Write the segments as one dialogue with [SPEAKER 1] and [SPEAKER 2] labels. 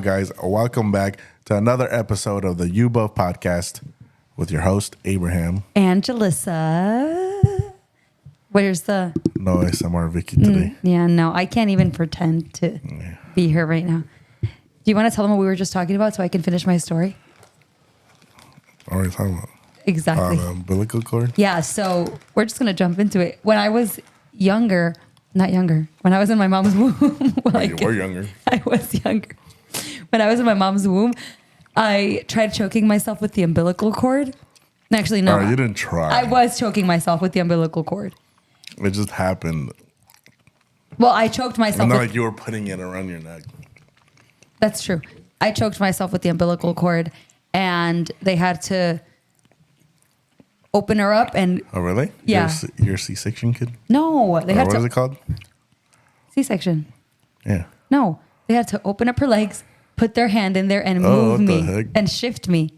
[SPEAKER 1] guys? Welcome back to another episode of the UBOF podcast with your host, Abraham.
[SPEAKER 2] And Julissa. Where's the...
[SPEAKER 1] No ASMR Vicky today.
[SPEAKER 2] Yeah, no, I can't even pretend to be here right now. Do you want to tell them what we were just talking about so I can finish my story?
[SPEAKER 1] What are you talking about?
[SPEAKER 2] Exactly.
[SPEAKER 1] The umbilical cord?
[SPEAKER 2] Yeah, so we're just going to jump into it. When I was younger, when I was in my mom's womb.
[SPEAKER 1] Well, you were younger.
[SPEAKER 2] I was younger. When I was in my mom's womb, I tried choking myself with the umbilical cord. Actually, no.
[SPEAKER 1] Oh, you didn't try.
[SPEAKER 2] I was choking myself with the umbilical cord.
[SPEAKER 1] It just happened.
[SPEAKER 2] Well, I choked myself.
[SPEAKER 1] Not like you were putting it around your neck.
[SPEAKER 2] That's true. I choked myself with the umbilical cord, and they had to open her up and...
[SPEAKER 1] Oh, really?
[SPEAKER 2] Yeah.
[SPEAKER 1] You're a C-section kid?
[SPEAKER 2] No. They had
[SPEAKER 1] what
[SPEAKER 2] to...
[SPEAKER 1] is it called?
[SPEAKER 2] C-section.
[SPEAKER 1] Yeah.
[SPEAKER 2] No. They had to open up her legs, put their hand in there, and move me
[SPEAKER 1] heck?
[SPEAKER 2] and shift me.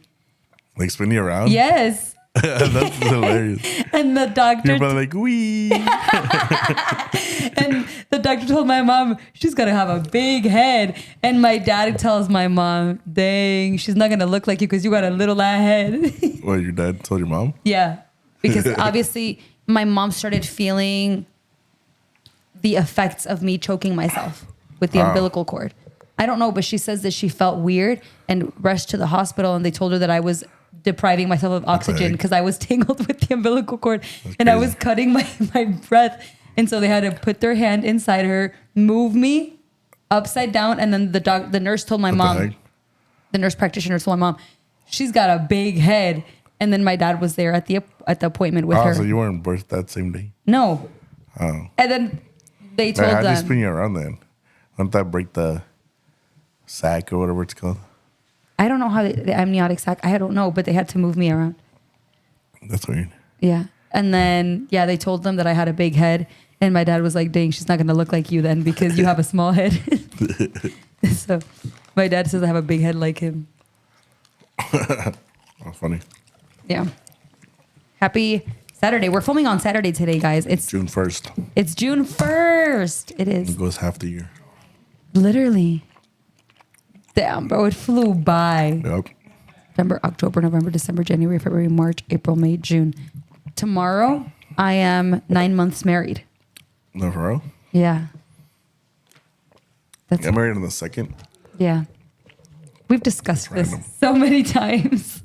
[SPEAKER 1] Like spin you around?
[SPEAKER 2] Yes.
[SPEAKER 1] That's hilarious.
[SPEAKER 2] And the doctor...
[SPEAKER 1] You're probably like, wee.
[SPEAKER 2] And the doctor told my mom, she's going to have a big head. And my dad tells my mom, dang, she's not going to look like you because you got a little ass head.
[SPEAKER 1] What, your dad told your mom?
[SPEAKER 2] Yeah. Because obviously my mom started feeling the effects of me choking myself with the umbilical cord. I don't know, but she says that she felt weird and rushed to the hospital, and they told her that I was depriving myself of oxygen because I was tangled with the umbilical cord.
[SPEAKER 1] That's
[SPEAKER 2] and
[SPEAKER 1] crazy.
[SPEAKER 2] I was cutting my breath. And so they had to put their hand inside her, move me upside down, and then the nurse told my mom, the nurse practitioner told my mom, she's got a big head. And then my dad was there at the appointment with her.
[SPEAKER 1] So you weren't birthed that same day?
[SPEAKER 2] No.
[SPEAKER 1] Oh.
[SPEAKER 2] And then they told
[SPEAKER 1] How'd they
[SPEAKER 2] them.
[SPEAKER 1] spin you around then? Wouldn't that break the sac or whatever it's called?
[SPEAKER 2] I don't know how the amniotic sac. I don't know, but they had to move me around.
[SPEAKER 1] That's weird.
[SPEAKER 2] Yeah. And then, they told them that I had a big head. And my dad was like, dang, she's not going to look like you then because you have a small head. So my dad says I have a big head like him.
[SPEAKER 1] That's funny.
[SPEAKER 2] Yeah. Happy Saturday. We're filming on Saturday today, guys. It's
[SPEAKER 1] June 1st.
[SPEAKER 2] It's June 1st. It is.
[SPEAKER 1] It goes half the year.
[SPEAKER 2] Literally. Damn, bro. It flew by.
[SPEAKER 1] Yep.
[SPEAKER 2] September, October, November, December, January, February, March, April, May, June. Tomorrow, I am 9 months married.
[SPEAKER 1] No, for real?
[SPEAKER 2] Yeah.
[SPEAKER 1] Get married on the 2nd?
[SPEAKER 2] Yeah. We've discussed this so many times.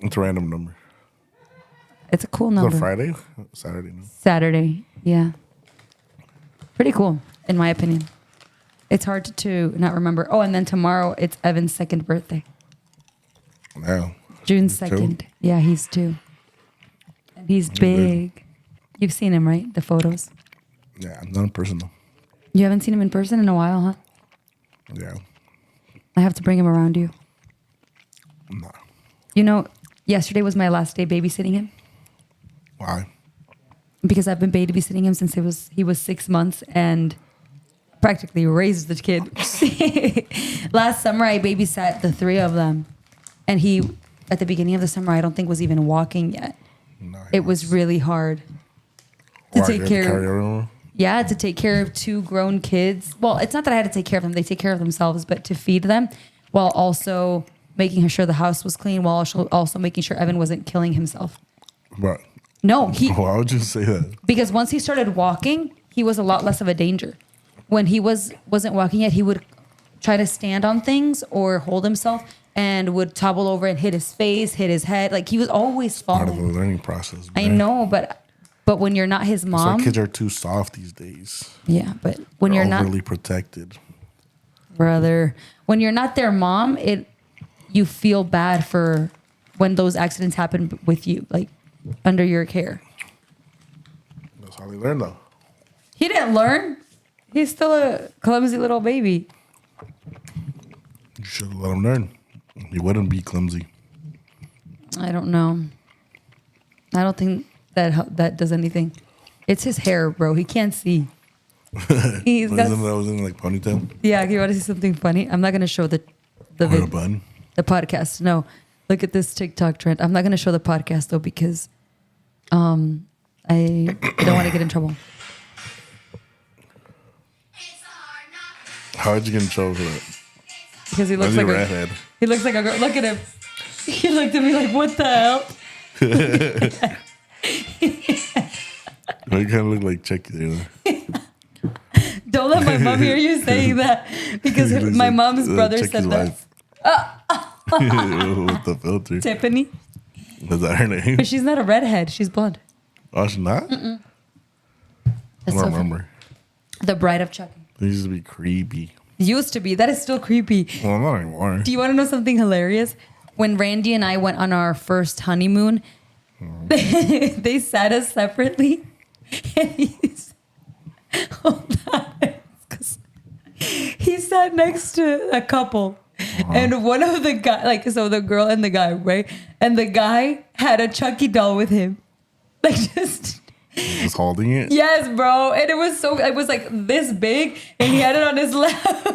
[SPEAKER 1] It's a random number.
[SPEAKER 2] It's a cool
[SPEAKER 1] Is
[SPEAKER 2] number.
[SPEAKER 1] it Friday? Saturday? No?
[SPEAKER 2] Saturday. Yeah. Pretty cool, in my opinion. It's hard to not remember. Oh, and then tomorrow, it's Evan's second birthday.
[SPEAKER 1] Wow.
[SPEAKER 2] June
[SPEAKER 1] He's
[SPEAKER 2] 2nd.
[SPEAKER 1] 2?
[SPEAKER 2] Yeah, he's 2. And he's big. You've seen him, right? The photos.
[SPEAKER 1] Yeah, not in person though.
[SPEAKER 2] You haven't seen him in person in a while, huh?
[SPEAKER 1] Yeah.
[SPEAKER 2] I have to bring him around you.
[SPEAKER 1] Nah.
[SPEAKER 2] You know, yesterday was my last day babysitting him.
[SPEAKER 1] Why?
[SPEAKER 2] Because I've been babysitting him since he was 6 months and practically raised the kid. Last summer, I babysat the 3 of them. And he, at the beginning of the summer, I don't think was even walking yet.
[SPEAKER 1] Nice.
[SPEAKER 2] It was really hard to take care of. Yeah, to take care of 2 grown kids. Well, it's not that I had to take care of them. They take care of themselves, but to feed them while also making sure the house was clean, while also making sure Evan wasn't killing himself.
[SPEAKER 1] But
[SPEAKER 2] No,
[SPEAKER 1] why would you say that?
[SPEAKER 2] Because once he started walking, he was a lot less of a danger. When he wasn't walking yet, he would try to stand on things or hold himself and would topple over and hit his face, hit his head. Like he was always falling.
[SPEAKER 1] Part of the learning process.
[SPEAKER 2] I know, but when you're not his mom,
[SPEAKER 1] some kids are too soft these days.
[SPEAKER 2] Yeah, but when you're not
[SPEAKER 1] overly protected,
[SPEAKER 2] brother, when you're not their mom, you feel bad for when those accidents happen with you, like under your care.
[SPEAKER 1] That's how they learn, though.
[SPEAKER 2] He didn't learn. He's still a clumsy little baby.
[SPEAKER 1] You should let him learn. He wouldn't be clumsy.
[SPEAKER 2] I don't know. I don't think that does anything. It's his hair, bro. He can't see. He's got.
[SPEAKER 1] Isn't that was in like ponytail?
[SPEAKER 2] Yeah, you want to see something funny? I'm not gonna show the
[SPEAKER 1] bun.
[SPEAKER 2] The podcast. No, look at this TikTok trend. I'm not gonna show the podcast though because, I don't want to get in trouble.
[SPEAKER 1] How did you get in trouble for that?
[SPEAKER 2] because he looks
[SPEAKER 1] Why's
[SPEAKER 2] like
[SPEAKER 1] he
[SPEAKER 2] a
[SPEAKER 1] redhead?
[SPEAKER 2] he looks like a girl. Look at him. He looked at me like, "What the hell?"
[SPEAKER 1] I kind of look like Chucky there.
[SPEAKER 2] Don't let my mom hear you saying that because
[SPEAKER 1] He looks
[SPEAKER 2] my
[SPEAKER 1] like,
[SPEAKER 2] mom's brother
[SPEAKER 1] Chucky's
[SPEAKER 2] said that.
[SPEAKER 1] wife. With the filter.
[SPEAKER 2] Tiffany,
[SPEAKER 1] Is that her name?
[SPEAKER 2] but she's not a redhead. She's blonde.
[SPEAKER 1] Oh, she's not? I
[SPEAKER 2] That's
[SPEAKER 1] don't
[SPEAKER 2] so funny.
[SPEAKER 1] remember.
[SPEAKER 2] The Bride of Chucky.
[SPEAKER 1] They used to be creepy.
[SPEAKER 2] Used to be. That is still creepy.
[SPEAKER 1] Well, not anymore.
[SPEAKER 2] Do you want to know something hilarious? When Randy and I went on our first honeymoon, they sat us separately. And hold on. 'Cause he sat next to a couple. And one of the guy, like, so the girl and the guy, right? And the guy had a Chucky doll with him. Like, just...
[SPEAKER 1] Just holding it?
[SPEAKER 2] Yes, bro. And it was like this big, and he had it on his lap.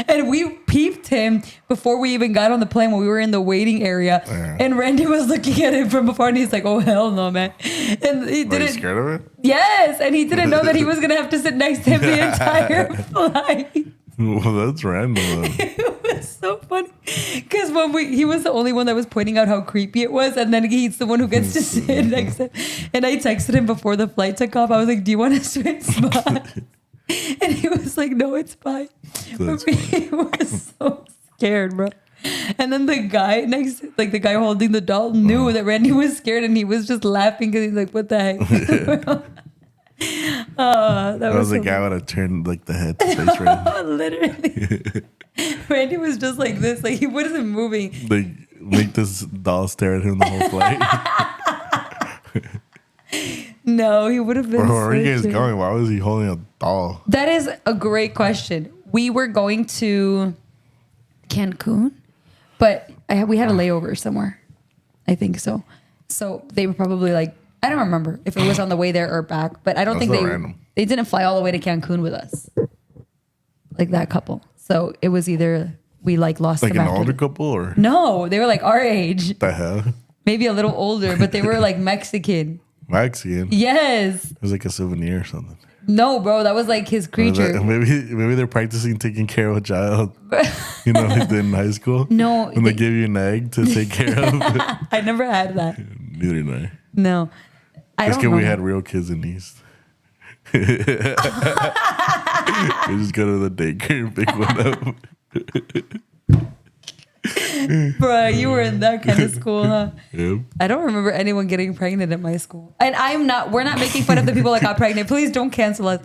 [SPEAKER 2] And we peeped him before we even got on the plane when we were in the waiting area.
[SPEAKER 1] Yeah.
[SPEAKER 2] And Randy was looking at him from afar, and he's like, "Oh hell no, man!" And he
[SPEAKER 1] Are you
[SPEAKER 2] didn't.
[SPEAKER 1] scared of it?
[SPEAKER 2] Yes, and he didn't know that he was gonna have to sit next to him the entire flight.
[SPEAKER 1] Well, that's random.
[SPEAKER 2] It was so funny because he was the only one that was pointing out how creepy it was, and then he's the one who gets to sit next to him. And I texted him before the flight took off. I was like, "Do you want to switch spot?" And he was like, "No, it's fine."
[SPEAKER 1] That's
[SPEAKER 2] He was so scared, bro. And then the guy like the guy holding the doll, knew that Randy was scared, and he was just laughing because he's like, "What the heck?" That
[SPEAKER 1] was
[SPEAKER 2] so
[SPEAKER 1] the guy would have turned like the head to face Randy.
[SPEAKER 2] Literally. Randy was just like this, like he wasn't moving.
[SPEAKER 1] They make this doll stare at him the whole flight.
[SPEAKER 2] No, he would have been.
[SPEAKER 1] Where are you guys
[SPEAKER 2] searching.
[SPEAKER 1] going? Why was he holding a doll?
[SPEAKER 2] That is a great question. We were going to Cancun, but we had a layover somewhere. I think so. So they were probably like, I don't remember if it was on the way there or back, but I don't
[SPEAKER 1] That's
[SPEAKER 2] think
[SPEAKER 1] so random.
[SPEAKER 2] they didn't fly all the way to Cancun with us, like that couple. So it was either we like lost
[SPEAKER 1] Like
[SPEAKER 2] them
[SPEAKER 1] an
[SPEAKER 2] after
[SPEAKER 1] older
[SPEAKER 2] the-
[SPEAKER 1] couple or
[SPEAKER 2] No, they were like our age,
[SPEAKER 1] the hell?
[SPEAKER 2] maybe a little older, but they were like Mexican.
[SPEAKER 1] Mexican.
[SPEAKER 2] Yes.
[SPEAKER 1] It was like a souvenir or something.
[SPEAKER 2] No, bro, that was like his creature.
[SPEAKER 1] Maybe they're practicing taking care of a child. You know, like in high school.
[SPEAKER 2] No,
[SPEAKER 1] When they give you an egg to take care of.
[SPEAKER 2] I never had that.
[SPEAKER 1] Neither did I.
[SPEAKER 2] No, I
[SPEAKER 1] That's
[SPEAKER 2] don't
[SPEAKER 1] because
[SPEAKER 2] know.
[SPEAKER 1] we had real kids in East. We just go to the daycare and pick one up.
[SPEAKER 2] Bro, you were in that kind of school, huh?
[SPEAKER 1] Yep.
[SPEAKER 2] I don't remember anyone getting pregnant at my school. And we're not making fun of the people that got pregnant. Please don't cancel us.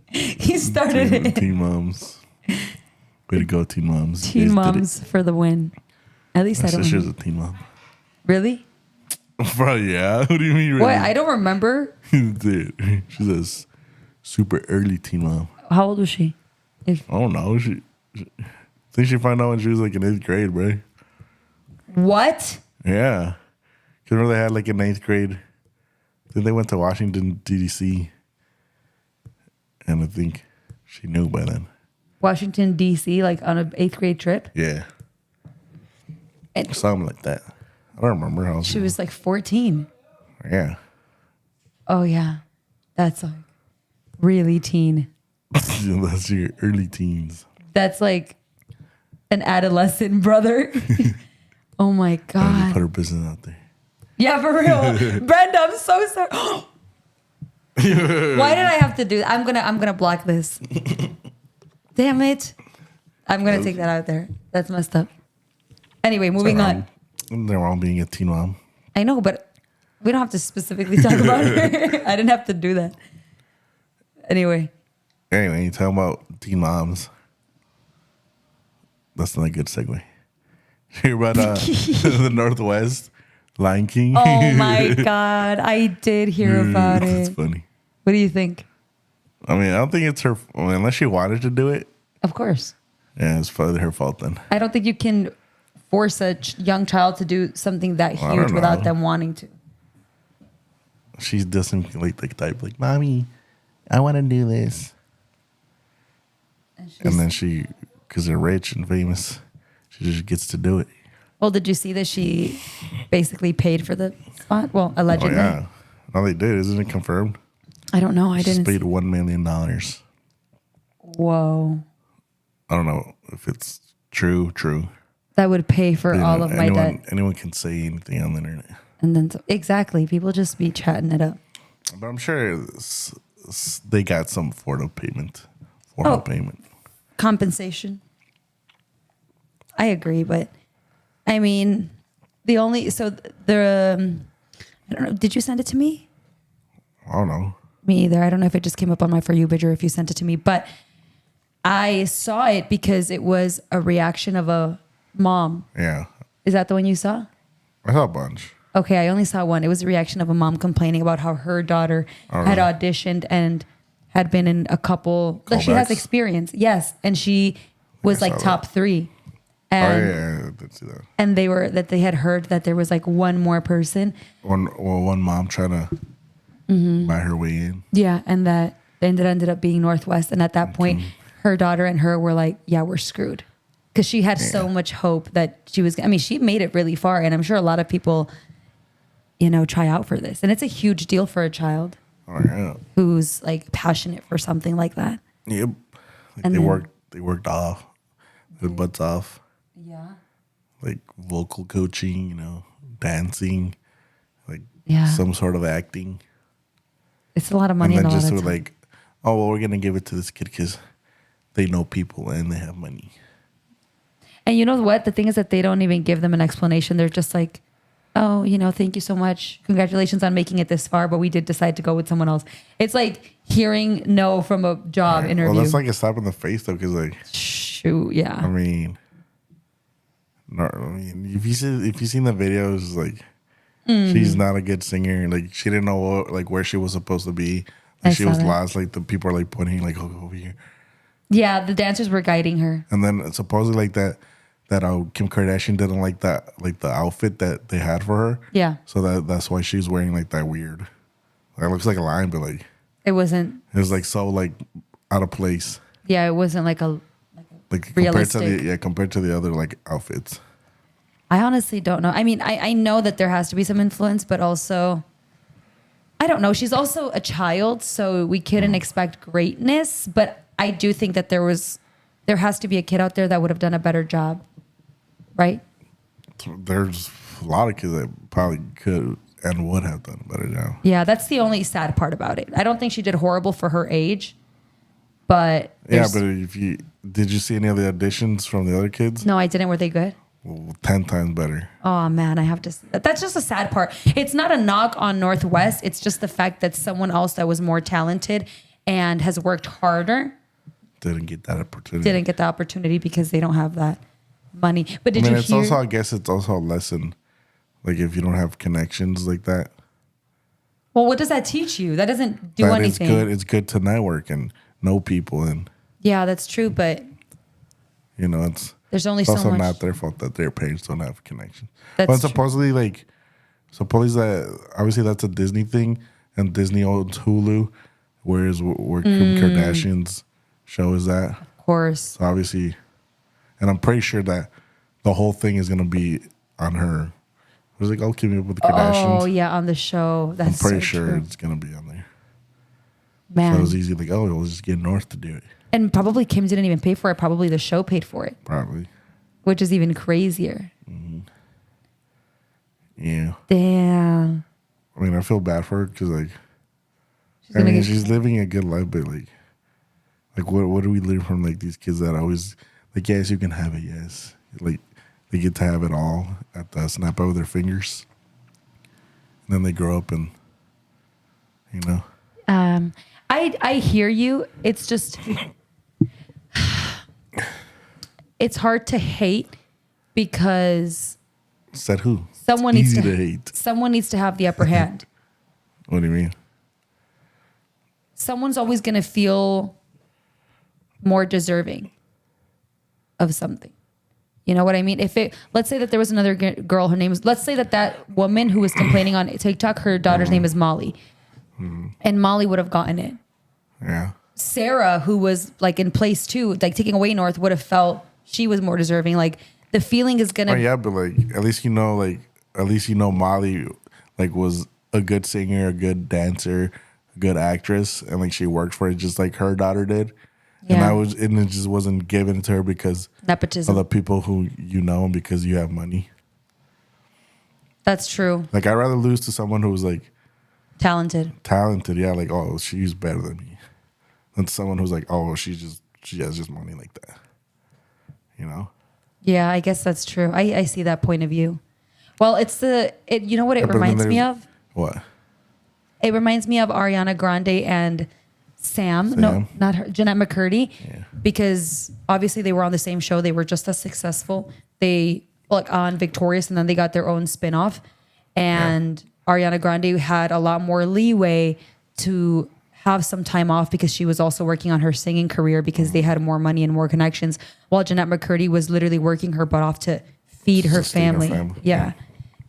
[SPEAKER 2] He started it.
[SPEAKER 1] Teen moms. Way to go, teen moms. You
[SPEAKER 2] Teen
[SPEAKER 1] guys did it.
[SPEAKER 2] moms for the win. At least
[SPEAKER 1] My
[SPEAKER 2] I don't
[SPEAKER 1] sister's
[SPEAKER 2] know.
[SPEAKER 1] a teen mom.
[SPEAKER 2] Really?
[SPEAKER 1] Bro, yeah. What do you mean? Really?
[SPEAKER 2] What? I don't remember.
[SPEAKER 1] Dude, she's a super early teen mom.
[SPEAKER 2] How old was she?
[SPEAKER 1] I don't know. I think she found out when she was like in 8th grade, bro.
[SPEAKER 2] What?
[SPEAKER 1] Yeah. Because remember they had like in 9th grade. Then they went to Washington, D.C. And I think she knew by then.
[SPEAKER 2] Washington, D.C., like on an 8th grade trip?
[SPEAKER 1] Yeah.
[SPEAKER 2] And
[SPEAKER 1] Something like that. I don't remember how
[SPEAKER 2] she was like 14.
[SPEAKER 1] Yeah.
[SPEAKER 2] Oh, yeah. That's like really teen.
[SPEAKER 1] That's your early teens.
[SPEAKER 2] That's like an adolescent brother. Oh my
[SPEAKER 1] I
[SPEAKER 2] God.
[SPEAKER 1] put her business out there.
[SPEAKER 2] Yeah, for real. Brenda, I'm so sorry. Why did I have to do that? I'm gonna block this. Damn it. I'm gonna take that out there. That's messed up. Anyway, moving on.
[SPEAKER 1] They're wrong being a teen mom.
[SPEAKER 2] I know, but we don't have to specifically talk about her. I didn't have to do that. Anyway.
[SPEAKER 1] Anyway, you talking about teen moms. That's not a good segue. Hear about the Northwest Lion King?
[SPEAKER 2] Oh my God. I did hear about
[SPEAKER 1] It's
[SPEAKER 2] it.
[SPEAKER 1] funny.
[SPEAKER 2] What do you think?
[SPEAKER 1] I mean, I don't think it's her. I mean, unless she wanted to do it,
[SPEAKER 2] Of course.
[SPEAKER 1] yeah, it's probably her fault then.
[SPEAKER 2] I don't think you can force a young child to do something that
[SPEAKER 1] Well, I
[SPEAKER 2] huge
[SPEAKER 1] don't
[SPEAKER 2] without
[SPEAKER 1] know.
[SPEAKER 2] them wanting to.
[SPEAKER 1] She doesn't like the type like, mommy, I want to do this. And then she, because they're rich and famous, she just gets to do it.
[SPEAKER 2] Well, did you see that she basically paid for the spot? Well,
[SPEAKER 1] Oh
[SPEAKER 2] allegedly.
[SPEAKER 1] yeah, no, they did. Isn't it confirmed?
[SPEAKER 2] I don't know. I
[SPEAKER 1] She's
[SPEAKER 2] didn't.
[SPEAKER 1] paid $1 million.
[SPEAKER 2] Whoa.
[SPEAKER 1] I don't know if it's true.
[SPEAKER 2] That would pay for
[SPEAKER 1] You
[SPEAKER 2] all
[SPEAKER 1] know,
[SPEAKER 2] of my debt.
[SPEAKER 1] anyone can say anything on the internet.
[SPEAKER 2] And then, exactly, people just be chatting it up.
[SPEAKER 1] But I'm sure they got some formal payment.
[SPEAKER 2] Compensation. I agree, but I mean, I don't know. Did you send it to me?
[SPEAKER 1] I don't know.
[SPEAKER 2] Me either. I don't know if it just came up on my For You page or if you sent it to me, but I saw it because it was a reaction of a mom.
[SPEAKER 1] Yeah.
[SPEAKER 2] Is that the one you saw?
[SPEAKER 1] I saw a bunch.
[SPEAKER 2] Okay, I only saw one. It was a reaction of a mom complaining about how her daughter had auditioned and had been in a couple that she has
[SPEAKER 1] Callbacks?
[SPEAKER 2] experience. Yes, and she was like top 3. And
[SPEAKER 1] Yeah, I did see that.
[SPEAKER 2] and they had heard that there was like one more person.
[SPEAKER 1] One mom trying to buy her way in.
[SPEAKER 2] Yeah, and that ended up being Northwest. And at that point, her daughter and her were like, yeah, we're screwed. Because she had so much hope that she was, I mean, she made it really far. And I'm sure a lot of people, try out for this. And it's a huge deal for a child
[SPEAKER 1] Oh, yeah.
[SPEAKER 2] who's like passionate for something like that.
[SPEAKER 1] Yep.
[SPEAKER 2] And
[SPEAKER 1] They
[SPEAKER 2] then-
[SPEAKER 1] worked off. Their butts off.
[SPEAKER 2] Yeah.
[SPEAKER 1] Like vocal coaching, dancing, like
[SPEAKER 2] Yeah.
[SPEAKER 1] some sort of acting.
[SPEAKER 2] It's a lot of money
[SPEAKER 1] And
[SPEAKER 2] and,
[SPEAKER 1] then
[SPEAKER 2] a lot
[SPEAKER 1] just
[SPEAKER 2] of
[SPEAKER 1] were
[SPEAKER 2] time.
[SPEAKER 1] like, oh, well, we're going to give it to this kid because they know people and they have money.
[SPEAKER 2] And you know what? The thing is that they don't even give them an explanation. They're just like, oh, thank you so much. Congratulations on making it this far, but we did decide to go with someone else. It's like hearing no from a job interview.
[SPEAKER 1] Well, that's like a slap in the face, though, because, like,
[SPEAKER 2] Shoot, yeah.
[SPEAKER 1] I mean, if you seen the videos, like, she's not a good singer. Like, she didn't know where she was supposed to be.
[SPEAKER 2] I
[SPEAKER 1] Like, she
[SPEAKER 2] saw
[SPEAKER 1] was
[SPEAKER 2] that.
[SPEAKER 1] lost. Like, the people are like pointing, like, oh, go over here.
[SPEAKER 2] Yeah, the dancers were guiding her.
[SPEAKER 1] And then supposedly like that Kim Kardashian didn't like that, like the outfit that they had for her.
[SPEAKER 2] Yeah.
[SPEAKER 1] So that's why she's wearing like that weird. Like, it looks like a lion, but like
[SPEAKER 2] It wasn't,
[SPEAKER 1] it was like so like out of place.
[SPEAKER 2] yeah, it wasn't like a,
[SPEAKER 1] Like
[SPEAKER 2] Realistic.
[SPEAKER 1] compared to the other like outfits.
[SPEAKER 2] I honestly don't know. I mean, I know that there has to be some influence, but also, I don't know. She's also a child, so we couldn't expect greatness, but I do think that there has to be a kid out there that would have done a better job, right?
[SPEAKER 1] There's a lot of kids that probably could and would have done a better job.
[SPEAKER 2] Yeah, that's the only sad part about it. I don't think she did horrible for her age, but
[SPEAKER 1] Yeah,
[SPEAKER 2] there's-
[SPEAKER 1] but did you see any of the auditions from the other kids?
[SPEAKER 2] no, I didn't. Were they good?
[SPEAKER 1] Well, 10 times better.
[SPEAKER 2] Oh man, I have to. That's just a sad part. It's not a knock on Northwest. It's just the fact that someone else that was more talented and has worked harder
[SPEAKER 1] Didn't get that opportunity.
[SPEAKER 2] didn't get the opportunity because they don't have that money. But did
[SPEAKER 1] I mean,
[SPEAKER 2] you
[SPEAKER 1] it's
[SPEAKER 2] hear?
[SPEAKER 1] also, I guess it's also a lesson. Like, if you don't have connections like that,
[SPEAKER 2] Well, what does that teach you? That doesn't do
[SPEAKER 1] that
[SPEAKER 2] anything.
[SPEAKER 1] it's good. It's good to network and know people, and
[SPEAKER 2] Yeah, that's true. But
[SPEAKER 1] it's
[SPEAKER 2] there's only
[SPEAKER 1] it's
[SPEAKER 2] so
[SPEAKER 1] also
[SPEAKER 2] much.
[SPEAKER 1] not their fault that their parents don't have connections.
[SPEAKER 2] That's
[SPEAKER 1] But
[SPEAKER 2] true.
[SPEAKER 1] supposedly that obviously that's a Disney thing, and Disney owns Hulu, whereas where Kim Kardashian's show is at.
[SPEAKER 2] Of course.
[SPEAKER 1] So obviously, and I'm pretty sure that the whole thing is gonna be on her. It was like, oh, keep me up with the Kardashians.
[SPEAKER 2] Oh yeah, on the show.
[SPEAKER 1] I'm
[SPEAKER 2] That's
[SPEAKER 1] pretty
[SPEAKER 2] so
[SPEAKER 1] sure
[SPEAKER 2] true.
[SPEAKER 1] it's gonna be on there.
[SPEAKER 2] Man.
[SPEAKER 1] So it was easy, like, oh, we'll just get North to do it.
[SPEAKER 2] And probably Kim didn't even pay for it. Probably the show paid for it,
[SPEAKER 1] Probably.
[SPEAKER 2] which is even crazier.
[SPEAKER 1] Yeah.
[SPEAKER 2] Damn.
[SPEAKER 1] I mean, I feel bad for her because, like,
[SPEAKER 2] gonna get-
[SPEAKER 1] she's living a good life, but, like what do we learn from, like, these kids that always, like, yes, you can have it, yes. Like, they get to have it all at the snap of their fingers. And then they grow up and,
[SPEAKER 2] I hear you. It's just it's hard to hate because
[SPEAKER 1] said who?
[SPEAKER 2] someone
[SPEAKER 1] It's
[SPEAKER 2] needs
[SPEAKER 1] easy
[SPEAKER 2] to
[SPEAKER 1] hate.
[SPEAKER 2] someone needs to have the upper hand.
[SPEAKER 1] What do you mean?
[SPEAKER 2] Someone's always going to feel more deserving of something. You know what I mean? Let's say that there was another girl, let's say that woman who was complaining on TikTok, her daughter's name is Molly. And Molly would have gotten it.
[SPEAKER 1] Yeah.
[SPEAKER 2] Sarah, who was like in place 2, like taking away North, would have felt she was more deserving. Like the feeling is going
[SPEAKER 1] Oh,
[SPEAKER 2] to,
[SPEAKER 1] yeah, but, like, at least Molly, like, was a good singer, a good dancer, a good actress, and, like, she worked for it just like her daughter did.
[SPEAKER 2] Yeah.
[SPEAKER 1] And it just wasn't given to her because of
[SPEAKER 2] Nepotism.
[SPEAKER 1] the people who you know and because you have money.
[SPEAKER 2] That's true.
[SPEAKER 1] Like, I'd rather lose to someone who's like
[SPEAKER 2] Talented.
[SPEAKER 1] talented, yeah, like, oh, she's better than me, than someone who's like, oh, she has just money like that, you know.
[SPEAKER 2] Yeah, I guess that's true. I see that point of view. Well, you know what it
[SPEAKER 1] But then
[SPEAKER 2] reminds me
[SPEAKER 1] there's-
[SPEAKER 2] of?
[SPEAKER 1] What?
[SPEAKER 2] It reminds me of Ariana Grande and Sam. No,
[SPEAKER 1] Sam?
[SPEAKER 2] not her. Jeanette McCurdy.
[SPEAKER 1] Yeah.
[SPEAKER 2] Because obviously they were on the same show. They were just as successful. They like on Victorious, and then they got their own spinoff. And Ariana Grande had a lot more leeway to have some time off because she was also working on her singing career because they had more money and more connections. While Jeanette McCurdy was literally working her butt off to feed her
[SPEAKER 1] Sustain her
[SPEAKER 2] family.
[SPEAKER 1] family.
[SPEAKER 2] Yeah.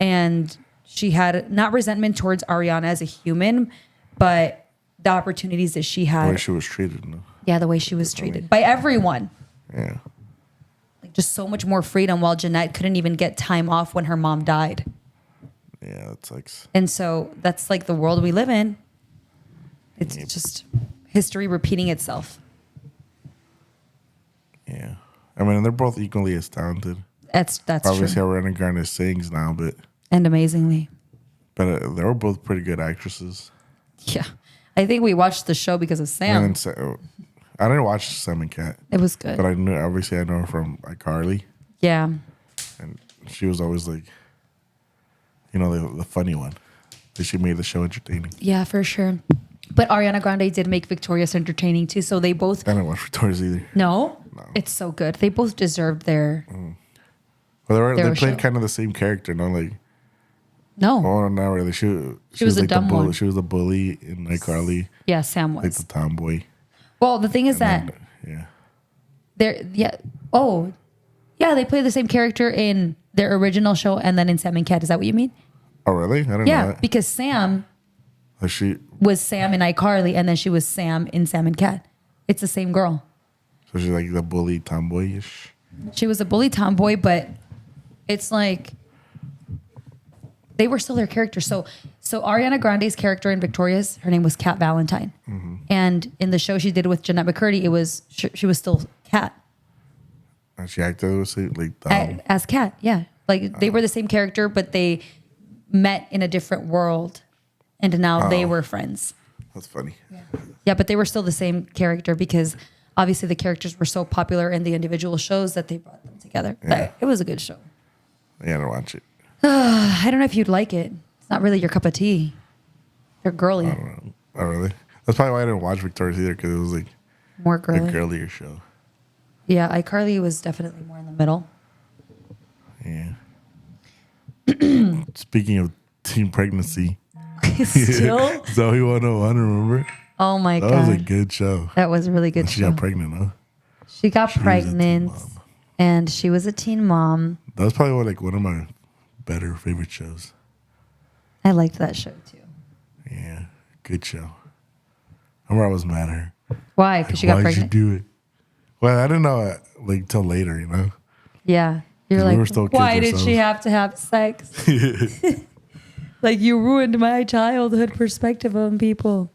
[SPEAKER 2] And she had not resentment towards Ariana as a human, but the opportunities that she
[SPEAKER 1] The way
[SPEAKER 2] had.
[SPEAKER 1] she was treated, no?
[SPEAKER 2] Yeah, the way she was treated by everyone.
[SPEAKER 1] Yeah.
[SPEAKER 2] Like just so much more freedom while Jeanette couldn't even get time off when her mom died.
[SPEAKER 1] Yeah, that sucks.
[SPEAKER 2] And so that's like the world we live in. It's just history repeating itself.
[SPEAKER 1] Yeah. I mean, they're both equally as talented.
[SPEAKER 2] That's
[SPEAKER 1] Obviously,
[SPEAKER 2] true.
[SPEAKER 1] Ariana Grande sings now, but
[SPEAKER 2] And amazingly.
[SPEAKER 1] they were both pretty good actresses.
[SPEAKER 2] Yeah. I think we watched the show because of
[SPEAKER 1] And
[SPEAKER 2] Sam.
[SPEAKER 1] then I didn't watch Sam and Cat,
[SPEAKER 2] It was good.
[SPEAKER 1] but I know her from iCarly,
[SPEAKER 2] Yeah.
[SPEAKER 1] and she was always like, you know, the funny one. That she made the show entertaining.
[SPEAKER 2] Yeah, for sure. But Ariana Grande did make Victorious entertaining too. So they both.
[SPEAKER 1] I didn't watch Victoria's either.
[SPEAKER 2] No?
[SPEAKER 1] No.
[SPEAKER 2] It's so good. They both deserved their.
[SPEAKER 1] Well,
[SPEAKER 2] They
[SPEAKER 1] they
[SPEAKER 2] were
[SPEAKER 1] played
[SPEAKER 2] show.
[SPEAKER 1] kind of the same character, no? Like,
[SPEAKER 2] No.
[SPEAKER 1] oh, not really. She
[SPEAKER 2] was a
[SPEAKER 1] like
[SPEAKER 2] dumb
[SPEAKER 1] the bully.
[SPEAKER 2] one.
[SPEAKER 1] She was the bully in iCarly,
[SPEAKER 2] Yeah, Sam
[SPEAKER 1] like
[SPEAKER 2] was.
[SPEAKER 1] the tomboy.
[SPEAKER 2] Well, the thing is that.
[SPEAKER 1] And, yeah.
[SPEAKER 2] They play the same character in their original show and then in Sam and Cat. Is that what you mean?
[SPEAKER 1] Oh, really? I didn't know
[SPEAKER 2] Yeah,
[SPEAKER 1] that.
[SPEAKER 2] because Sam
[SPEAKER 1] Like she,
[SPEAKER 2] was Sam in iCarly and then she was Sam in Sam and Cat. It's the same girl.
[SPEAKER 1] so she's like the bully tomboyish.
[SPEAKER 2] She was a bully tomboy, but it's like they were still their characters. So Ariana Grande's character in Victorious, her name was Cat Valentine, and in the show she did with Jeanette McCurdy, it was she was still Cat
[SPEAKER 1] And she acted like
[SPEAKER 2] as Cat. Yeah, like they were the same character, but they met in a different world, and now they were friends.
[SPEAKER 1] that's funny.
[SPEAKER 2] Yeah, but they were still the same character because obviously the characters were so popular in the individual shows that they brought them together.
[SPEAKER 1] Yeah.
[SPEAKER 2] But it was a good show.
[SPEAKER 1] Yeah, I didn't watch it.
[SPEAKER 2] I don't know if you'd like it. It's not really your cup of tea. They're girly,
[SPEAKER 1] I don't know. Oh, really? That's probably why I didn't watch Victoria's either, because it was like
[SPEAKER 2] more
[SPEAKER 1] a
[SPEAKER 2] girly.
[SPEAKER 1] girlier show.
[SPEAKER 2] Yeah, iCarly was definitely more in the middle.
[SPEAKER 1] Yeah. Speaking of teen pregnancy,
[SPEAKER 2] Still?
[SPEAKER 1] Zoe 101, remember?
[SPEAKER 2] Oh my
[SPEAKER 1] That was a
[SPEAKER 2] God.
[SPEAKER 1] good show.
[SPEAKER 2] That was a really good
[SPEAKER 1] She
[SPEAKER 2] show.
[SPEAKER 1] got pregnant, huh?
[SPEAKER 2] She got
[SPEAKER 1] She was a teen
[SPEAKER 2] pregnant
[SPEAKER 1] mom.
[SPEAKER 2] and she was a teen mom.
[SPEAKER 1] That was probably one of my better favorite shows.
[SPEAKER 2] I liked that show too.
[SPEAKER 1] Yeah, good show. I remember I was mad at her.
[SPEAKER 2] Why? Because she got
[SPEAKER 1] Why'd
[SPEAKER 2] pregnant?
[SPEAKER 1] you do it? Well, I didn't know it like till later, you know.
[SPEAKER 2] Yeah. You're
[SPEAKER 1] 'Cause we
[SPEAKER 2] like,
[SPEAKER 1] were still kids
[SPEAKER 2] why did she
[SPEAKER 1] ourselves."
[SPEAKER 2] have to have sex? Like you ruined my childhood perspective on people.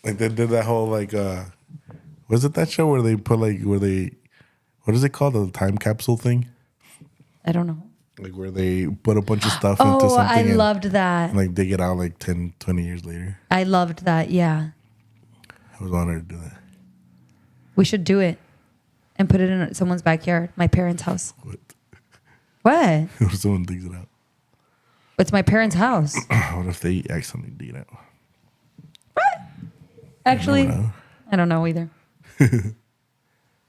[SPEAKER 1] Like they did that whole was it that show where they put what is it called, the time capsule thing?
[SPEAKER 2] I don't know.
[SPEAKER 1] Like where they put a bunch of stuff into
[SPEAKER 2] Oh,
[SPEAKER 1] something
[SPEAKER 2] I
[SPEAKER 1] and,
[SPEAKER 2] loved that.
[SPEAKER 1] and like dig it out like 10, 20 years later.
[SPEAKER 2] I loved that. Yeah.
[SPEAKER 1] I was honored to do that.
[SPEAKER 2] We should do it and put it in someone's backyard, my parents' house.
[SPEAKER 1] What?
[SPEAKER 2] What?
[SPEAKER 1] If someone digs it out.
[SPEAKER 2] It's my parents' house.
[SPEAKER 1] What if they accidentally dig it out?
[SPEAKER 2] Actually,
[SPEAKER 1] never know.
[SPEAKER 2] I don't know either.
[SPEAKER 1] I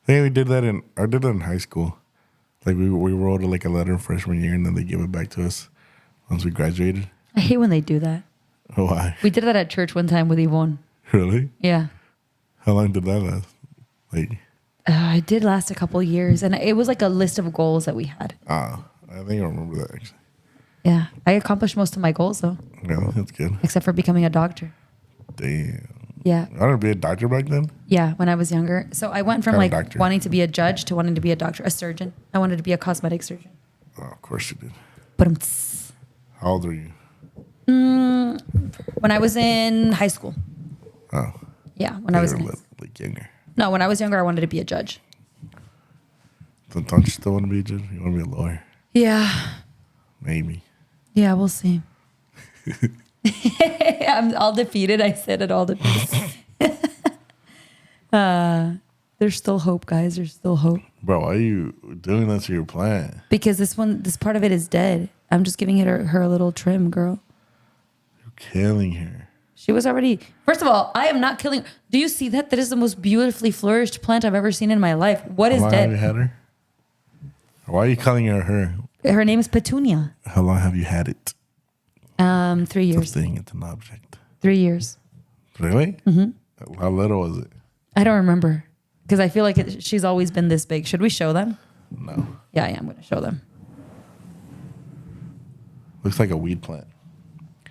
[SPEAKER 1] think I did that in high school. Like we wrote like a letter freshman year and then they gave it back to us once we graduated.
[SPEAKER 2] I hate when they do that.
[SPEAKER 1] Why?
[SPEAKER 2] We did that at church one time with Yvonne.
[SPEAKER 1] Really?
[SPEAKER 2] Yeah.
[SPEAKER 1] How long did that last? Like,
[SPEAKER 2] It did last a couple years, and it was like a list of goals that we had.
[SPEAKER 1] I think I remember that actually.
[SPEAKER 2] Yeah. I accomplished most of my goals, though,
[SPEAKER 1] Yeah, that's good.
[SPEAKER 2] except for becoming a doctor.
[SPEAKER 1] Damn.
[SPEAKER 2] Yeah.
[SPEAKER 1] I wanted to be a doctor back then.
[SPEAKER 2] Yeah, when I was younger. So I went from
[SPEAKER 1] Kind of
[SPEAKER 2] like
[SPEAKER 1] doctor.
[SPEAKER 2] wanting to be a judge to wanting to be a doctor, a surgeon. I wanted to be a cosmetic surgeon.
[SPEAKER 1] Oh, of course you did.
[SPEAKER 2] But
[SPEAKER 1] How old are you?
[SPEAKER 2] when I was in high school.
[SPEAKER 1] Oh,
[SPEAKER 2] Yeah, when I was
[SPEAKER 1] you
[SPEAKER 2] in
[SPEAKER 1] were
[SPEAKER 2] high school.
[SPEAKER 1] like younger.
[SPEAKER 2] No, when I was younger, I wanted to be a judge.
[SPEAKER 1] Don't you still want to be a judge? You want to be a lawyer?
[SPEAKER 2] Yeah.
[SPEAKER 1] Maybe.
[SPEAKER 2] Yeah, we'll see. I'm all defeated. I said it all defeated. There's still hope, guys. There's still hope.
[SPEAKER 1] Bro, why are you doing that to your plant?
[SPEAKER 2] Because this part of it is dead. I'm just giving her a little trim, girl.
[SPEAKER 1] You're killing her.
[SPEAKER 2] She was already... First of all, I am not killing... Do you see that? That is the most beautifully flourished plant I've ever seen in my life. What is
[SPEAKER 1] How long
[SPEAKER 2] dead?
[SPEAKER 1] have you had her? Why are you calling her?
[SPEAKER 2] Her name is Petunia.
[SPEAKER 1] How long have you had it?
[SPEAKER 2] 3 years.
[SPEAKER 1] Something, it's an object.
[SPEAKER 2] 3 years.
[SPEAKER 1] Really? Mm-hmm. How little was it?
[SPEAKER 2] I don't remember. Because I feel like she's always been this big. Should we show them?
[SPEAKER 1] No.
[SPEAKER 2] Yeah, I'm going to show them.
[SPEAKER 1] Looks like a weed plant.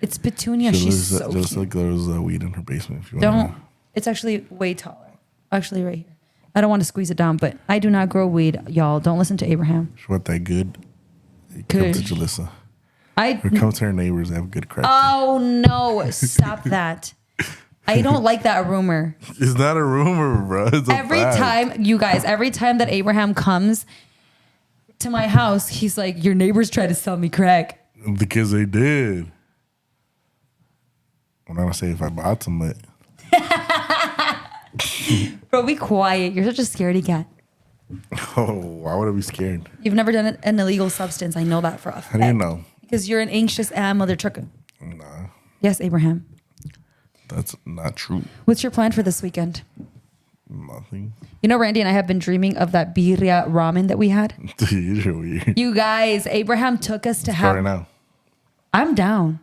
[SPEAKER 2] It's Petunia. She's so
[SPEAKER 1] just
[SPEAKER 2] cute.
[SPEAKER 1] like there was a weed in her basement. If you
[SPEAKER 2] Don't.
[SPEAKER 1] want
[SPEAKER 2] It's actually way taller. Actually, right here. I don't want to squeeze it down, but I do not grow weed, y'all. Don't listen to Abraham.
[SPEAKER 1] she want that good. Come to Julissa. Or come to her neighbors. They have good crack.
[SPEAKER 2] Oh no! Stop that. I don't like that rumor.
[SPEAKER 1] It's not a rumor, bro. It's a
[SPEAKER 2] Every
[SPEAKER 1] fact.
[SPEAKER 2] time, you guys, every time that Abraham comes to my house, he's like, "Your neighbors try to sell me crack."
[SPEAKER 1] Because they did. I'm not gonna say if I bought some, but
[SPEAKER 2] Bro, be quiet. You're such a scaredy cat.
[SPEAKER 1] why would I be scared?
[SPEAKER 2] You've never done an illegal substance. I know that for a fact.
[SPEAKER 1] How do you know?
[SPEAKER 2] Because you're an anxious mother trucker.
[SPEAKER 1] Nah,
[SPEAKER 2] Yes, Abraham.
[SPEAKER 1] that's not true.
[SPEAKER 2] What's your plan for this weekend?
[SPEAKER 1] Nothing.
[SPEAKER 2] You know, Randy and I have been dreaming of that birria ramen that we had.
[SPEAKER 1] Dude, you're weird.
[SPEAKER 2] You guys, Abraham took us to
[SPEAKER 1] Start
[SPEAKER 2] have.
[SPEAKER 1] right now.
[SPEAKER 2] I'm down.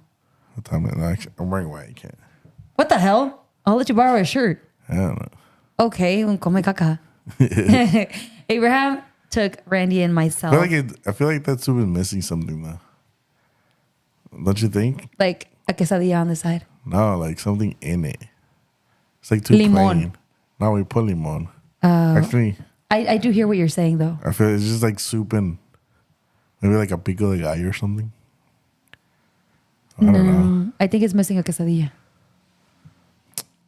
[SPEAKER 1] What time is it? I'm wearing white. You can't.
[SPEAKER 2] What the hell? I'll let you borrow a shirt.
[SPEAKER 1] I don't know.
[SPEAKER 2] Okay, un come caca. Abraham took Randy and myself.
[SPEAKER 1] I feel like that soup is missing something though. Don't you think?
[SPEAKER 2] Like a quesadilla on the side.
[SPEAKER 1] No, like something in it. It's like too
[SPEAKER 2] Limon.
[SPEAKER 1] plain. No, we put limon. Actually,
[SPEAKER 2] I do hear what you're saying though.
[SPEAKER 1] I feel it's just like soup and maybe like a pico de gallo or something. I don't know.
[SPEAKER 2] I think it's missing a quesadilla.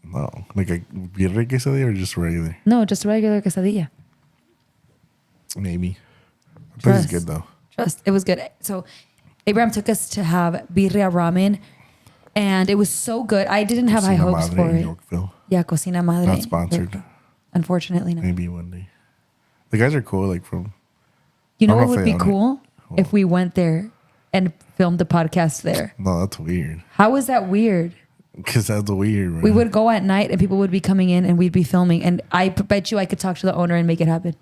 [SPEAKER 1] No, like a birria quesadilla or just regular?
[SPEAKER 2] No, just a regular quesadilla.
[SPEAKER 1] Maybe. The place is
[SPEAKER 2] Trust.
[SPEAKER 1] good though.
[SPEAKER 2] Trust. It was good. So Abraham took us to have birria ramen and it was so good. I didn't have high
[SPEAKER 1] Cocina
[SPEAKER 2] hopes
[SPEAKER 1] Madre
[SPEAKER 2] for
[SPEAKER 1] in
[SPEAKER 2] it.
[SPEAKER 1] Yorkville.
[SPEAKER 2] Yeah, Cocina Madre.
[SPEAKER 1] Not sponsored.
[SPEAKER 2] Unfortunately, no.
[SPEAKER 1] Maybe one day. The guys are cool. Like from
[SPEAKER 2] You know
[SPEAKER 1] I
[SPEAKER 2] what
[SPEAKER 1] don't know
[SPEAKER 2] would
[SPEAKER 1] if
[SPEAKER 2] be
[SPEAKER 1] they own it.
[SPEAKER 2] cool? If we went there and filmed the podcast there.
[SPEAKER 1] no, that's weird.
[SPEAKER 2] How is that weird?
[SPEAKER 1] Because that's weird. Bro.
[SPEAKER 2] We would go at night and people would be coming in and we'd be filming. And I bet you I could talk to the owner and make it happen.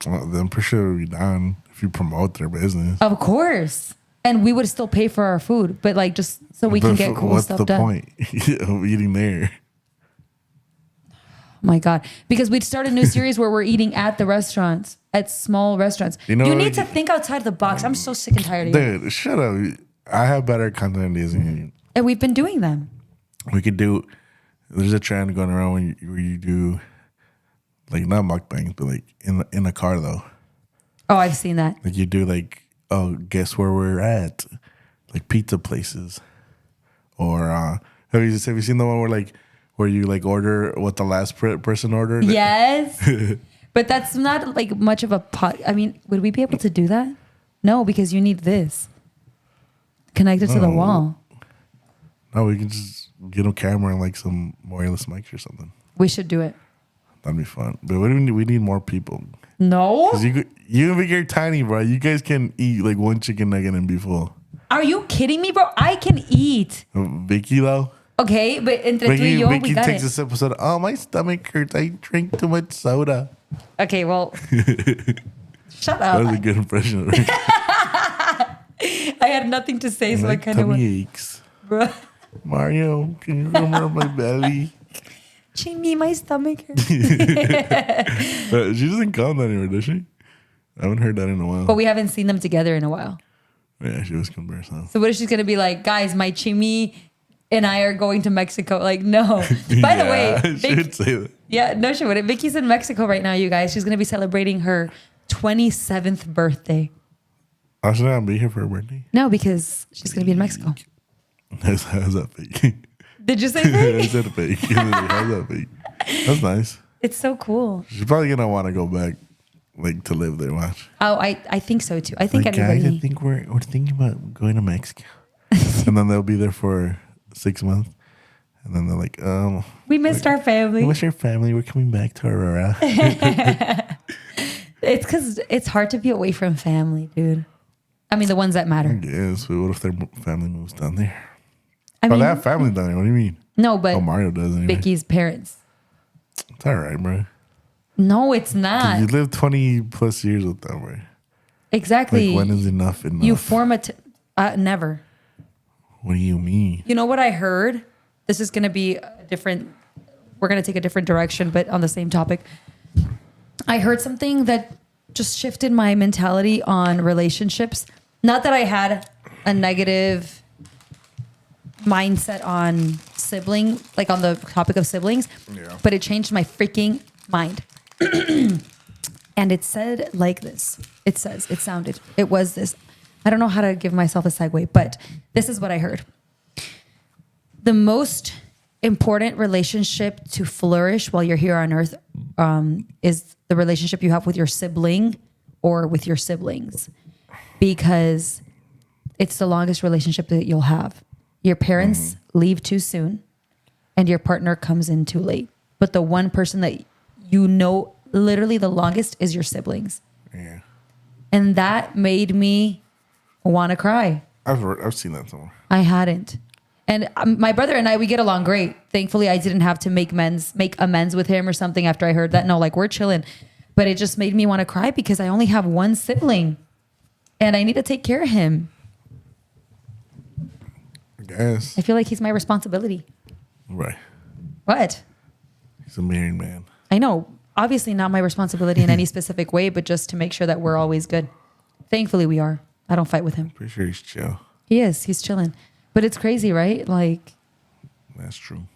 [SPEAKER 1] Well, then for sure it would be down if you promote their business.
[SPEAKER 2] Of course. And we would still pay for our food, but like just so we can
[SPEAKER 1] But
[SPEAKER 2] get cool
[SPEAKER 1] what's
[SPEAKER 2] stuff
[SPEAKER 1] the
[SPEAKER 2] done.
[SPEAKER 1] point of eating there?
[SPEAKER 2] My God. Because we'd start a new series where we're eating at the restaurants, at small restaurants.
[SPEAKER 1] You know
[SPEAKER 2] you
[SPEAKER 1] what
[SPEAKER 2] need
[SPEAKER 1] we
[SPEAKER 2] to
[SPEAKER 1] could-
[SPEAKER 2] think outside the box. I'm so sick and tired of you.
[SPEAKER 1] Dude, shut up. I have better content ideas than you.
[SPEAKER 2] And we've been doing them.
[SPEAKER 1] We could do. There's a trend going around where you do, like not mukbangs, but like in a car though.
[SPEAKER 2] Oh, I've seen that.
[SPEAKER 1] Like you do like, oh, guess where we're at, like pizza places, or have you seen the one where you like order what the last person ordered?
[SPEAKER 2] Yes. But that's not like much of a pot. I mean, would we be able to do that? No, because you need this connected to the
[SPEAKER 1] No.
[SPEAKER 2] wall.
[SPEAKER 1] No, we can just get a camera and like some wireless mics or something.
[SPEAKER 2] We should do it.
[SPEAKER 1] That'd be fun. But what do we need? We need more people.
[SPEAKER 2] No.
[SPEAKER 1] Cause you and Vicky are tiny, bro. You guys can eat like one chicken nugget and be full.
[SPEAKER 2] Are you kidding me, bro? I can eat.
[SPEAKER 1] Vicky though.
[SPEAKER 2] Okay, but entre tú y yo, we
[SPEAKER 1] Vicky
[SPEAKER 2] got
[SPEAKER 1] takes
[SPEAKER 2] it.
[SPEAKER 1] this episode. Oh, my stomach hurts. I drink too much soda.
[SPEAKER 2] Okay, well, shut
[SPEAKER 1] That was a
[SPEAKER 2] up.
[SPEAKER 1] good impression of her.
[SPEAKER 2] I had nothing to say, so I
[SPEAKER 1] Like
[SPEAKER 2] kind of
[SPEAKER 1] tummy
[SPEAKER 2] went,
[SPEAKER 1] aches.
[SPEAKER 2] bro.
[SPEAKER 1] Mario, can you come rub my belly?
[SPEAKER 2] Chingy, my stomach hurts.
[SPEAKER 1] She doesn't call that anymore, does she? I haven't heard that in a while.
[SPEAKER 2] But we haven't seen them together in a while.
[SPEAKER 1] Yeah, she was conversing.
[SPEAKER 2] So what is she gonna be like, guys? My chimmy and I are going to Mexico. Like, no. By the way,
[SPEAKER 1] she would say that.
[SPEAKER 2] yeah, no, she wouldn't. Vicky's in Mexico right now, you guys. She's gonna be celebrating her 27th birthday.
[SPEAKER 1] Oh, should I be here for her birthday?
[SPEAKER 2] No, because she's gonna be in Mexico.
[SPEAKER 1] How's that fake?
[SPEAKER 2] Did you say
[SPEAKER 1] I
[SPEAKER 2] fake?
[SPEAKER 1] said fake. How's that fake? That's nice.
[SPEAKER 2] It's so cool.
[SPEAKER 1] She's probably gonna want to go back, like to live there. Watch.
[SPEAKER 2] Oh, I think so too. I think
[SPEAKER 1] Like,
[SPEAKER 2] anybody.
[SPEAKER 1] guys, I think we're thinking about going to Mexico, and then they'll be there for 6 months, and then they're like,
[SPEAKER 2] we missed our family.
[SPEAKER 1] what's your family? We're coming back to Aurora.
[SPEAKER 2] It's because it's hard to be away from family, dude. I mean, the ones that matter.
[SPEAKER 1] Yes. But what if their family moves down there?
[SPEAKER 2] I mean,
[SPEAKER 1] they have family down there. What do you mean?
[SPEAKER 2] no, but
[SPEAKER 1] Mario does. Anyway.
[SPEAKER 2] Vicky's parents.
[SPEAKER 1] It's all right, bro.
[SPEAKER 2] No, it's not.
[SPEAKER 1] You live 20 plus years with them, bro.
[SPEAKER 2] Exactly.
[SPEAKER 1] Like, when is enough enough?
[SPEAKER 2] You form never.
[SPEAKER 1] What do you mean?
[SPEAKER 2] You know what I heard? This is going to be a different. We're going to take a different direction, but on the same topic. I heard something that just shifted my mentality on relationships. Not that I had a negative mindset on sibling, like on the topic of siblings, but it changed my freaking mind. And it said like this. It was this. I don't know how to give myself a segue, but this is what I heard. The most important relationship to flourish while you're here on earth is the relationship you have with your sibling or with your siblings, because it's the longest relationship that you'll have. Your parents leave too soon and your partner comes in too late. But the one person that you know literally the longest is your siblings.
[SPEAKER 1] Yeah.
[SPEAKER 2] And that made me want to cry.
[SPEAKER 1] I've seen that somewhere.
[SPEAKER 2] I hadn't. And my brother and I, we get along great. Thankfully, I didn't have to make amends with him or something after I heard that. No, like we're chilling. But it just made me want to cry because I only have one sibling and I need to take care of him.
[SPEAKER 1] I guess.
[SPEAKER 2] I feel like he's my responsibility.
[SPEAKER 1] Right.
[SPEAKER 2] What?
[SPEAKER 1] He's a married man.
[SPEAKER 2] I know. Obviously not my responsibility in any specific way, but just to make sure that we're always good. Thankfully, we are. I don't fight with him.
[SPEAKER 1] Pretty sure he's chill.
[SPEAKER 2] He is. He's chilling. But it's crazy, right? Like,
[SPEAKER 1] That's true.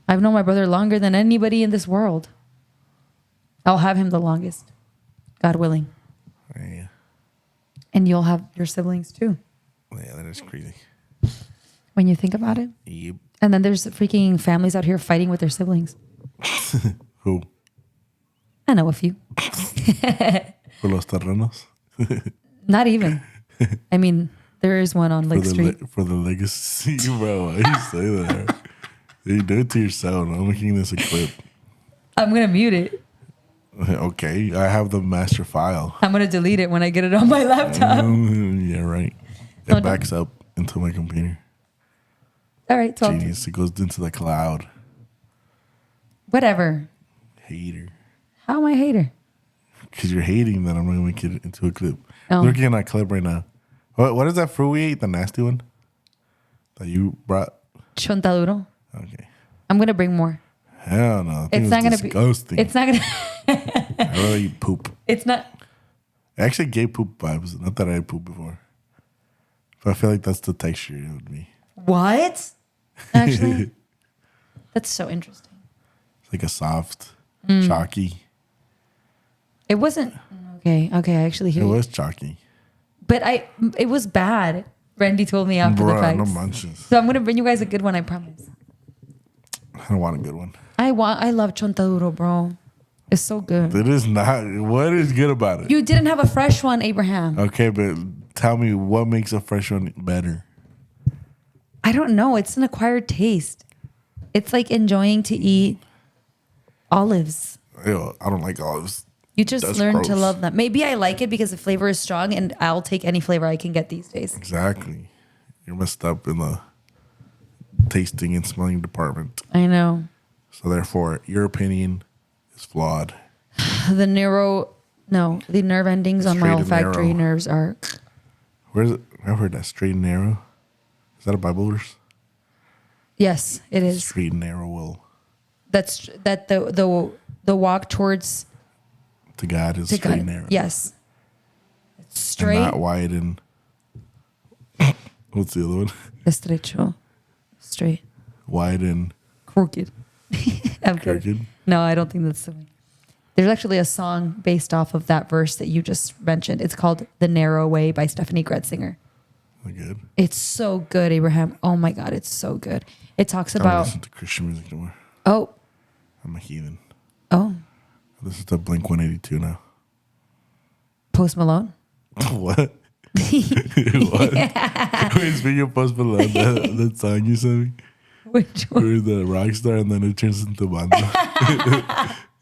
[SPEAKER 2] I've known my brother longer than anybody in this world. I'll have him the longest, God willing.
[SPEAKER 1] Yeah.
[SPEAKER 2] And you'll have your siblings too,
[SPEAKER 1] Yeah, that is crazy.
[SPEAKER 2] when you think about it.
[SPEAKER 1] Yep.
[SPEAKER 2] And then there's freaking families out here fighting with their siblings.
[SPEAKER 1] Who?
[SPEAKER 2] I know a few.
[SPEAKER 1] For los terrenos?
[SPEAKER 2] Not even. I mean, there is one on Lake Street.
[SPEAKER 1] For the legacy, bro. Why you say that? You do it to yourself. I'm making this a clip.
[SPEAKER 2] I'm going to mute it.
[SPEAKER 1] Okay. I have the master file.
[SPEAKER 2] I'm going to delete it when I get it on my laptop.
[SPEAKER 1] Yeah, right. It backs up into my computer.
[SPEAKER 2] All right. So
[SPEAKER 1] Genius. It goes into the cloud.
[SPEAKER 2] whatever.
[SPEAKER 1] Hater.
[SPEAKER 2] How am I a hater?
[SPEAKER 1] Because you're hating that I'm going to make it into a clip.
[SPEAKER 2] Oh.
[SPEAKER 1] Looking at that clip right now. What is that fruit we ate? The nasty one? That you brought?
[SPEAKER 2] Chontaduro.
[SPEAKER 1] Okay.
[SPEAKER 2] I'm going to bring more.
[SPEAKER 1] Hell no.
[SPEAKER 2] It's not going to be.
[SPEAKER 1] Disgusting.
[SPEAKER 2] It's not going to.
[SPEAKER 1] I really eat poop.
[SPEAKER 2] It's not.
[SPEAKER 1] I actually gave poop vibes. Not that I had poop before. But I feel like that's the texture it would be.
[SPEAKER 2] What? Actually, that's so interesting.
[SPEAKER 1] It's like a soft, chalky.
[SPEAKER 2] It wasn't. Okay. I actually hear
[SPEAKER 1] It
[SPEAKER 2] you.
[SPEAKER 1] was chalky.
[SPEAKER 2] But it was bad. Randy told me after the
[SPEAKER 1] Bruh,
[SPEAKER 2] fact.
[SPEAKER 1] no munches.
[SPEAKER 2] So I'm going to bring you guys a good one, I promise.
[SPEAKER 1] I don't want a good one.
[SPEAKER 2] I love chontaduro, bro. It's so good.
[SPEAKER 1] It is not. What is good about it?
[SPEAKER 2] You didn't have a fresh one, Abraham.
[SPEAKER 1] Okay, but tell me what makes a fresh one better.
[SPEAKER 2] I don't know. It's an acquired taste. It's like enjoying to eat olives.
[SPEAKER 1] Ew, I don't like olives.
[SPEAKER 2] You just
[SPEAKER 1] That's
[SPEAKER 2] learn to
[SPEAKER 1] gross.
[SPEAKER 2] love them. Maybe I like it because the flavor is strong and I'll take any flavor I can get these days.
[SPEAKER 1] Exactly. You're messed up in the tasting and smelling department.
[SPEAKER 2] I know.
[SPEAKER 1] So therefore, your opinion is flawed.
[SPEAKER 2] The nerve endings on my
[SPEAKER 1] Straight and
[SPEAKER 2] olfactory
[SPEAKER 1] narrow.
[SPEAKER 2] nerves are.
[SPEAKER 1] Where is it? I've heard that straight and narrow. Is that a Bible verse?
[SPEAKER 2] Yes, it is.
[SPEAKER 1] Straight and narrow will
[SPEAKER 2] That the walk towards
[SPEAKER 1] to God is
[SPEAKER 2] to
[SPEAKER 1] straight
[SPEAKER 2] God.
[SPEAKER 1] and narrow.
[SPEAKER 2] Yes. It's
[SPEAKER 1] And
[SPEAKER 2] straight.
[SPEAKER 1] not wide and what's the other one?
[SPEAKER 2] Estrecho. Straight.
[SPEAKER 1] Wide and
[SPEAKER 2] Crooked. I'm kidding.
[SPEAKER 1] crooked.
[SPEAKER 2] No, I don't think that's the way. There's actually a song based off of that verse that you just mentioned. It's called The Narrow Way by Stephanie Gretzinger.
[SPEAKER 1] Good.
[SPEAKER 2] It's so good, Abraham. Oh my God, it's so good. It talks
[SPEAKER 1] I don't
[SPEAKER 2] about,
[SPEAKER 1] listen to Christian music anymore.
[SPEAKER 2] oh,
[SPEAKER 1] I'm a heathen.
[SPEAKER 2] Oh,
[SPEAKER 1] This is the Blink 182 now.
[SPEAKER 2] Post Malone.
[SPEAKER 1] What? What? Wait, speaking of Post Malone, that song you sent me,
[SPEAKER 2] Which one?
[SPEAKER 1] where the rock star and then it turns into banda.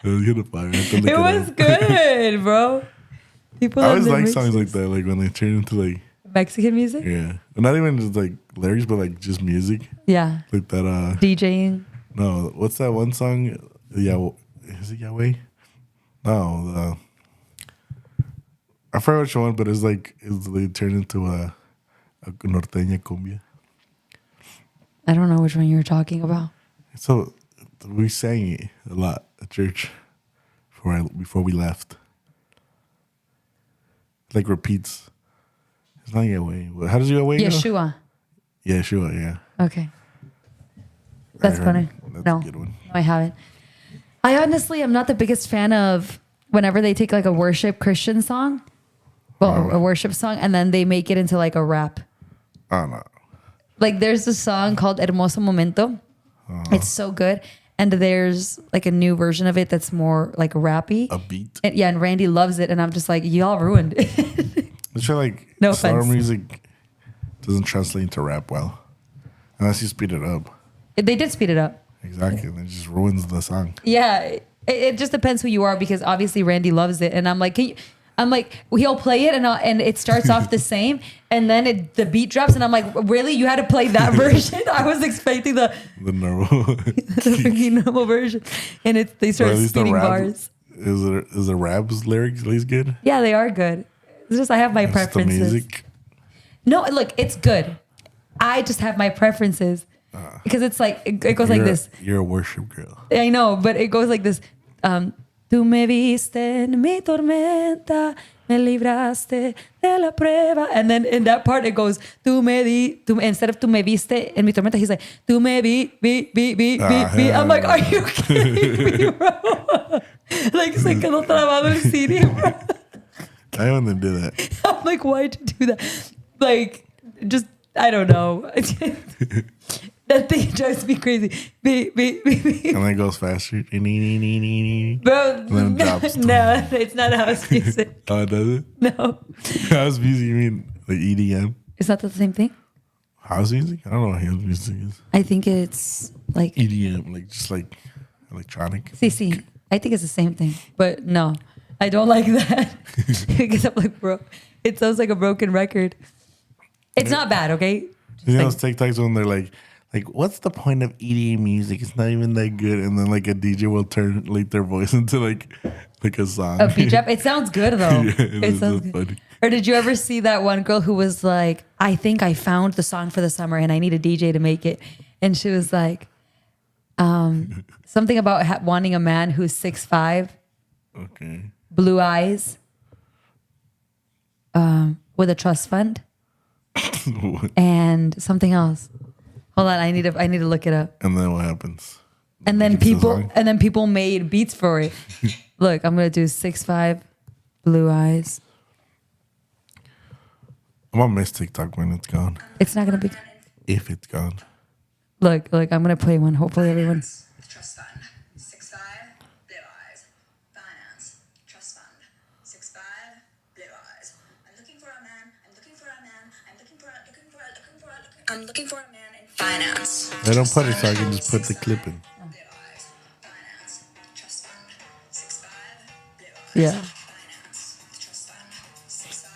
[SPEAKER 1] It was gonna fire. I have to look
[SPEAKER 2] It was
[SPEAKER 1] up.
[SPEAKER 2] good, bro. People
[SPEAKER 1] I
[SPEAKER 2] have
[SPEAKER 1] always
[SPEAKER 2] the
[SPEAKER 1] like songs like
[SPEAKER 2] mixes.
[SPEAKER 1] that, like when they turn into like
[SPEAKER 2] Mexican music.
[SPEAKER 1] yeah, and not even just like lyrics, but like just music,
[SPEAKER 2] Yeah,
[SPEAKER 1] like that.
[SPEAKER 2] DJing.
[SPEAKER 1] No, what's that one song? Yeah, is it Yahweh? No, I forgot which one, but it's like they turned into a norteña cumbia.
[SPEAKER 2] I don't know which one you were talking about.
[SPEAKER 1] So we sang it a lot at church before we left. Like repeats. It's not Yahweh. How does Yahweh go?
[SPEAKER 2] Yeshua.
[SPEAKER 1] Yeshua, yeah.
[SPEAKER 2] Okay. That's
[SPEAKER 1] I heard
[SPEAKER 2] funny.
[SPEAKER 1] That's
[SPEAKER 2] No,
[SPEAKER 1] a good one.
[SPEAKER 2] I haven't. I honestly am not the biggest fan of whenever they take like a worship Christian song, well, a worship song, and then they make it into like a rap.
[SPEAKER 1] I don't know.
[SPEAKER 2] Like there's a song called Hermoso Momento. It's so good. And there's like a new version of it that's more like rappy.
[SPEAKER 1] A beat.
[SPEAKER 2] And, yeah, and Randy loves it. And I'm just like, y'all ruined it.
[SPEAKER 1] I feel like
[SPEAKER 2] No
[SPEAKER 1] slower
[SPEAKER 2] offense.
[SPEAKER 1] music doesn't translate into rap well. Unless you speed it up.
[SPEAKER 2] They did speed it up.
[SPEAKER 1] Exactly. And it just ruins the song.
[SPEAKER 2] Yeah, it just depends who you are because obviously Randy loves it, and I'm like, he'll play it and it starts off the same, and then the beat drops, and I'm like, really, you had to play that version? I was expecting the
[SPEAKER 1] normal
[SPEAKER 2] freaking normal version, and they start spinning bars.
[SPEAKER 1] Is the rap's lyrics at least good?
[SPEAKER 2] Yeah, they are good. It's just I have my
[SPEAKER 1] It's
[SPEAKER 2] preferences.
[SPEAKER 1] the music.
[SPEAKER 2] No, look, it's good. I just have my preferences because it's like it goes like this.
[SPEAKER 1] You're a worship girl.
[SPEAKER 2] I know, but it goes like this. Tú me viste en mi tormenta, me libraste de la prueba. And then in that part, it goes, instead of tú me viste en mi tormenta, he's like, tú me vi. I'm like, are you kidding me, bro? Like, se quedó trabado el CD, bro.
[SPEAKER 1] I wouldn't do that.
[SPEAKER 2] I'm like, why'd you do that? Like, just, I don't know. That thing drives me crazy.
[SPEAKER 1] And then it goes faster.
[SPEAKER 2] Bro,
[SPEAKER 1] And then it drops.
[SPEAKER 2] no, it's not house music.
[SPEAKER 1] Oh, does it?
[SPEAKER 2] No.
[SPEAKER 1] House music, you mean like EDM?
[SPEAKER 2] Is that the same thing?
[SPEAKER 1] House music? I don't know what house music is.
[SPEAKER 2] I think it's like
[SPEAKER 1] EDM, like just like electronic.
[SPEAKER 2] CC. I think it's the same thing. But no, I don't like that. Because I'm like, bro, it sounds like a broken record. It's not bad, okay?
[SPEAKER 1] You know those TikToks when they're like, what's the point of EDM music? It's not even that good. And then like a DJ will turn like their voice into like a song.
[SPEAKER 2] A beat drop. It sounds good though.
[SPEAKER 1] Yeah,
[SPEAKER 2] it sounds
[SPEAKER 1] just
[SPEAKER 2] good.
[SPEAKER 1] funny.
[SPEAKER 2] Or did you ever see that one girl who was like, I think I found the song for the summer and I need a DJ to make it. And she was like, something about wanting a man who's 6'5",
[SPEAKER 1] Okay.
[SPEAKER 2] blue eyes, with a trust fund, and something else. Hold on, I need to look it up.
[SPEAKER 1] And then what happens?
[SPEAKER 2] And then
[SPEAKER 1] It's a song.
[SPEAKER 2] people made beats for it. Look, I'm gonna do 6'5", blue eyes.
[SPEAKER 1] I'm gonna miss TikTok when it's gone.
[SPEAKER 2] It's not gonna be.
[SPEAKER 1] If it's gone.
[SPEAKER 2] Look, I'm gonna play one. Hopefully everyone.
[SPEAKER 3] Trust fund. 6'5", blue eyes. Finance. Trust fund. 6'5", blue eyes. I'm looking for a man. I'm looking for a man. I'm looking for a man in finance.
[SPEAKER 1] They don't put it so I can just put the clip in.
[SPEAKER 3] Blue eyes. Finance. Trust fund. 6'5", blue eyes.
[SPEAKER 2] Yeah.
[SPEAKER 3] Finance. Trust fund. 6'5".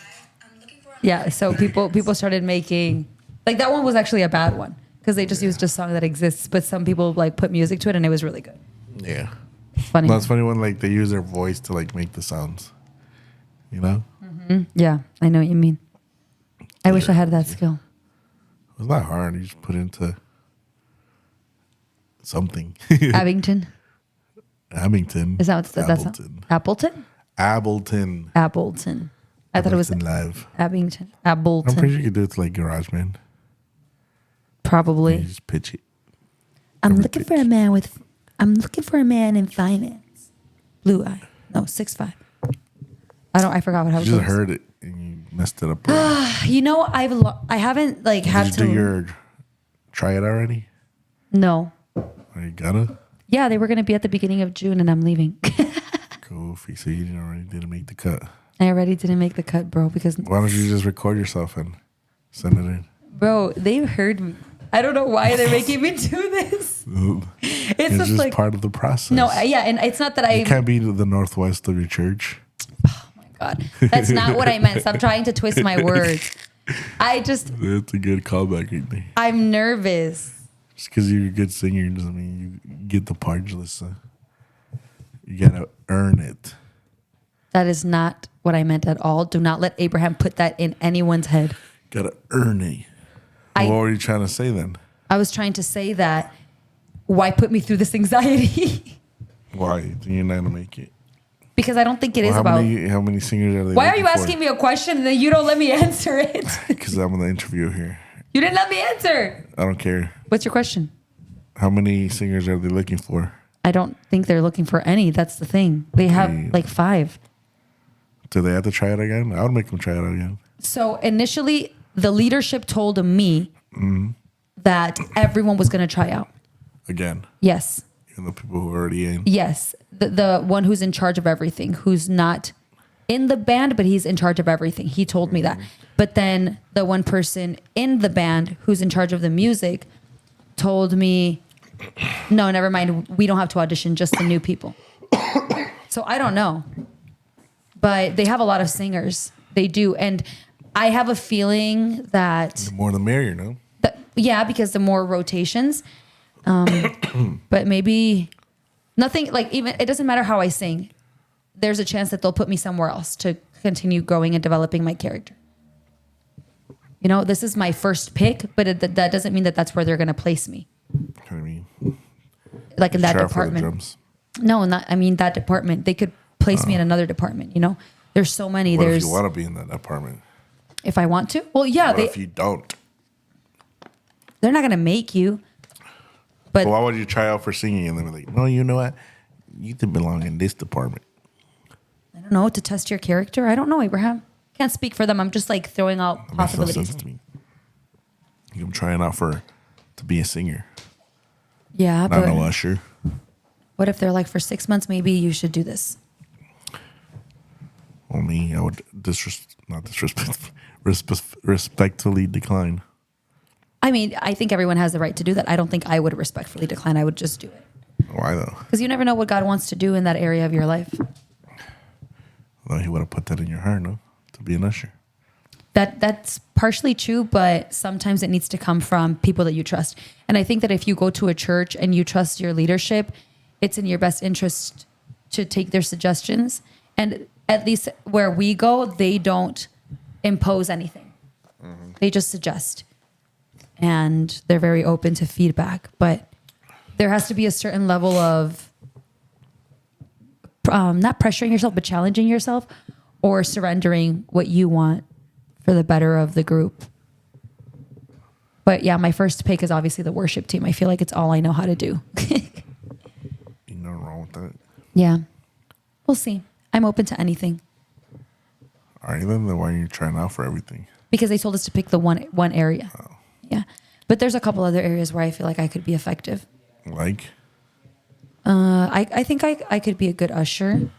[SPEAKER 3] I'm looking for a man.
[SPEAKER 2] Yeah. So people started making like that one was actually a bad one because they just used a song that exists, but some people like put music to it and it was really good.
[SPEAKER 1] Yeah.
[SPEAKER 2] Funny.
[SPEAKER 1] No, it's funny when like they use their voice to like make the sounds. You know?
[SPEAKER 2] Yeah, I know what you mean. I wish I had that skill.
[SPEAKER 1] It's not hard. You just put into something.
[SPEAKER 2] Abington.
[SPEAKER 1] Abington.
[SPEAKER 2] Is that what that's
[SPEAKER 1] Ableton.
[SPEAKER 2] Appleton?
[SPEAKER 1] Ableton.
[SPEAKER 2] Appleton. I thought it was
[SPEAKER 1] Ableton Live.
[SPEAKER 2] Abington.
[SPEAKER 1] I'm
[SPEAKER 2] Appleton.
[SPEAKER 1] pretty sure you could do it to like GarageBand. You
[SPEAKER 2] Probably.
[SPEAKER 1] just pitch it.
[SPEAKER 2] I'm
[SPEAKER 1] every
[SPEAKER 2] looking for a man in finance. Blue eye. No, 6'5". I forgot what I
[SPEAKER 1] You
[SPEAKER 2] was.
[SPEAKER 1] just heard it and you messed it up.
[SPEAKER 2] You know, I haven't like had
[SPEAKER 1] Did
[SPEAKER 2] to.
[SPEAKER 1] you do your try it already?
[SPEAKER 2] No.
[SPEAKER 1] Are you gonna?
[SPEAKER 2] Yeah, they were going to be at the beginning of June, and I'm leaving.
[SPEAKER 1] Goofy. So you already didn't make the cut.
[SPEAKER 2] I already didn't make the cut, bro, because
[SPEAKER 1] Why don't you just record yourself and send it in?
[SPEAKER 2] bro, they heard me. I don't know why they're making me do this.
[SPEAKER 1] It's
[SPEAKER 2] just
[SPEAKER 1] just
[SPEAKER 2] like
[SPEAKER 1] part of the process.
[SPEAKER 2] no, yeah, and it's not that
[SPEAKER 1] You can't be the northwest of your church.
[SPEAKER 2] God, that's not what I meant. Stop trying to twist my words.
[SPEAKER 1] That's a good callback right there.
[SPEAKER 2] I'm nervous.
[SPEAKER 1] Just because you're a good singer doesn't mean you get the part, Julissa. You gotta earn it.
[SPEAKER 2] That is not what I meant at all. Do not let Abraham put that in anyone's head.
[SPEAKER 1] Gotta earn it. What were you trying to say then?
[SPEAKER 2] I was trying to say that why put me through this anxiety?
[SPEAKER 1] Why? You think you're not gonna make it?
[SPEAKER 2] Because I don't think it is
[SPEAKER 1] how
[SPEAKER 2] about.
[SPEAKER 1] how many singers are they?
[SPEAKER 2] Why are you asking me a question and then you don't let me answer it?
[SPEAKER 1] Because I'm the interviewer here.
[SPEAKER 2] You didn't let me answer.
[SPEAKER 1] I don't care.
[SPEAKER 2] What's your question?
[SPEAKER 1] How many singers are they looking for?
[SPEAKER 2] I don't think they're looking for any. That's the thing. They have like 5.
[SPEAKER 1] Do they have to try it again? I would make them try it again.
[SPEAKER 2] So initially, the leadership told me that everyone was going to try out.
[SPEAKER 1] Again.
[SPEAKER 2] Yes.
[SPEAKER 1] Even the people who are already in.
[SPEAKER 2] Yes. The one who's in charge of everything, who's not in the band, but he's in charge of everything. He told me that. But then the one person in the band who's in charge of the music told me, no, never mind. We don't have to audition, just the new people. So I don't know. But they have a lot of singers. They do. And I have a feeling that...
[SPEAKER 1] The more the merrier, no?
[SPEAKER 2] Yeah, because the more rotations. But maybe nothing, like even, it doesn't matter how I sing. There's a chance that they'll put me somewhere else to continue growing and developing my character. You know, this is my first pick, but that doesn't mean that that's where they're going to place me.
[SPEAKER 1] What do you mean?
[SPEAKER 2] Like in that
[SPEAKER 1] Sharp for the
[SPEAKER 2] department.
[SPEAKER 1] drums.
[SPEAKER 2] No, not, I mean that department. They could place me in another department, you know? There's so many.
[SPEAKER 1] What if you want to be in that department?
[SPEAKER 2] If I want to? Well, yeah.
[SPEAKER 1] What if you don't?
[SPEAKER 2] They're not going to make you. But
[SPEAKER 1] Why would you try out for singing and then be like, no, you know what? You could belong in this department.
[SPEAKER 2] I don't know, to test your character? I don't know, Abraham. Can't speak for them. I'm just like throwing out
[SPEAKER 1] That makes no
[SPEAKER 2] possibilities.
[SPEAKER 1] sense to me. I'm trying out to be a singer,
[SPEAKER 2] Yeah,
[SPEAKER 1] not
[SPEAKER 2] but
[SPEAKER 1] no usher.
[SPEAKER 2] what if they're like, for 6 months, maybe you should do this?
[SPEAKER 1] Well, me, I would respectfully decline.
[SPEAKER 2] I mean, I think everyone has the right to do that. I don't think I would respectfully decline. I would just do it.
[SPEAKER 1] Why though?
[SPEAKER 2] Because you never know what God wants to do in that area of your life.
[SPEAKER 1] Well, he would have put that in your heart, no? To be an usher.
[SPEAKER 2] That's partially true, but sometimes it needs to come from people that you trust. And I think that if you go to a church and you trust your leadership, it's in your best interest to take their suggestions. And at least where we go, they don't impose anything. They just suggest. And they're very open to feedback. But there has to be a certain level of not pressuring yourself, but challenging yourself or surrendering what you want for the better of the group. But yeah, my first pick is obviously the worship team. I feel like it's all I know how to do.
[SPEAKER 1] Ain't nothing wrong with that.
[SPEAKER 2] Yeah. We'll see. I'm open to anything.
[SPEAKER 1] All right, then why are you trying out for everything?
[SPEAKER 2] Because they told us to pick the one area.
[SPEAKER 1] Oh.
[SPEAKER 2] Yeah. But there's a couple other areas where I feel like I could be effective.
[SPEAKER 1] Like?
[SPEAKER 2] I think I could be a good usher.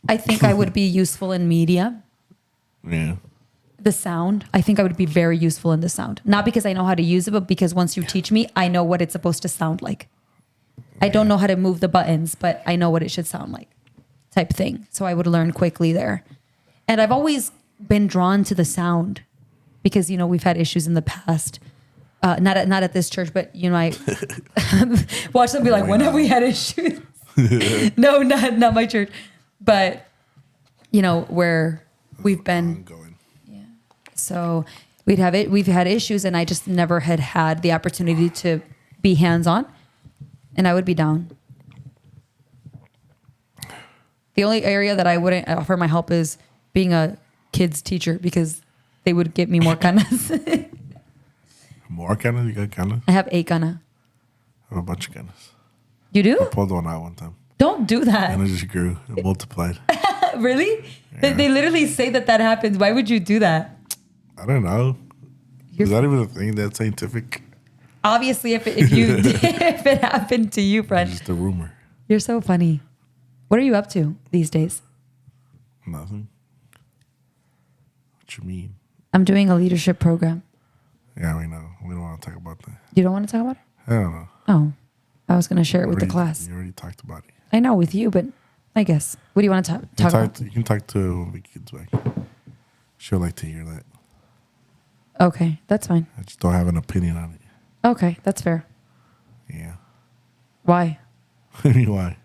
[SPEAKER 2] I think I would be useful in media.
[SPEAKER 1] Yeah.
[SPEAKER 2] The sound. I think I would be very useful in the sound. Not because I know how to use it, but because once you teach me, I know what it's supposed to sound like. I don't know how to move the buttons, but I know what it should sound like, type thing. So I would learn quickly there. And I've always been drawn to the sound because, you know, we've had issues in the past. Not at this church, but, you know, I watch them be like, when have we had issues? No, not my church. But, you know, where we've been. Yeah. So we've had issues and I just never had the opportunity to be hands-on. And I would be down. The only area that I wouldn't offer my help is being a kids teacher because they would give me more canas.
[SPEAKER 1] More canas? You got canas?
[SPEAKER 2] I have 8 cana.
[SPEAKER 1] I have a bunch of canas.
[SPEAKER 2] You do?
[SPEAKER 1] I pulled one out one time.
[SPEAKER 2] Don't do that.
[SPEAKER 1] And it just grew. It multiplied.
[SPEAKER 2] Really?
[SPEAKER 1] Yeah.
[SPEAKER 2] They literally say that happens. Why would you do that?
[SPEAKER 1] I don't know. Is that even a thing that's scientific?
[SPEAKER 2] Obviously, if if it happened to you, friend,
[SPEAKER 1] Just a rumor.
[SPEAKER 2] you're so funny. What are you up to these days?
[SPEAKER 1] Nothing. What you mean?
[SPEAKER 2] I'm doing a leadership program.
[SPEAKER 1] Yeah, we know. We don't want to talk about that.
[SPEAKER 2] You don't want to talk about it?
[SPEAKER 1] I don't know.
[SPEAKER 2] Oh, I was going to share it with the class.
[SPEAKER 1] You already talked about it.
[SPEAKER 2] I know with you, but I guess. What do you want to talk about?
[SPEAKER 1] You can talk to when Vicky gets back. She'll like to hear that.
[SPEAKER 2] Okay, that's fine.
[SPEAKER 1] I just don't have an opinion on it.
[SPEAKER 2] Okay, that's fair.
[SPEAKER 1] Yeah.
[SPEAKER 2] Why?
[SPEAKER 1] I mean, why?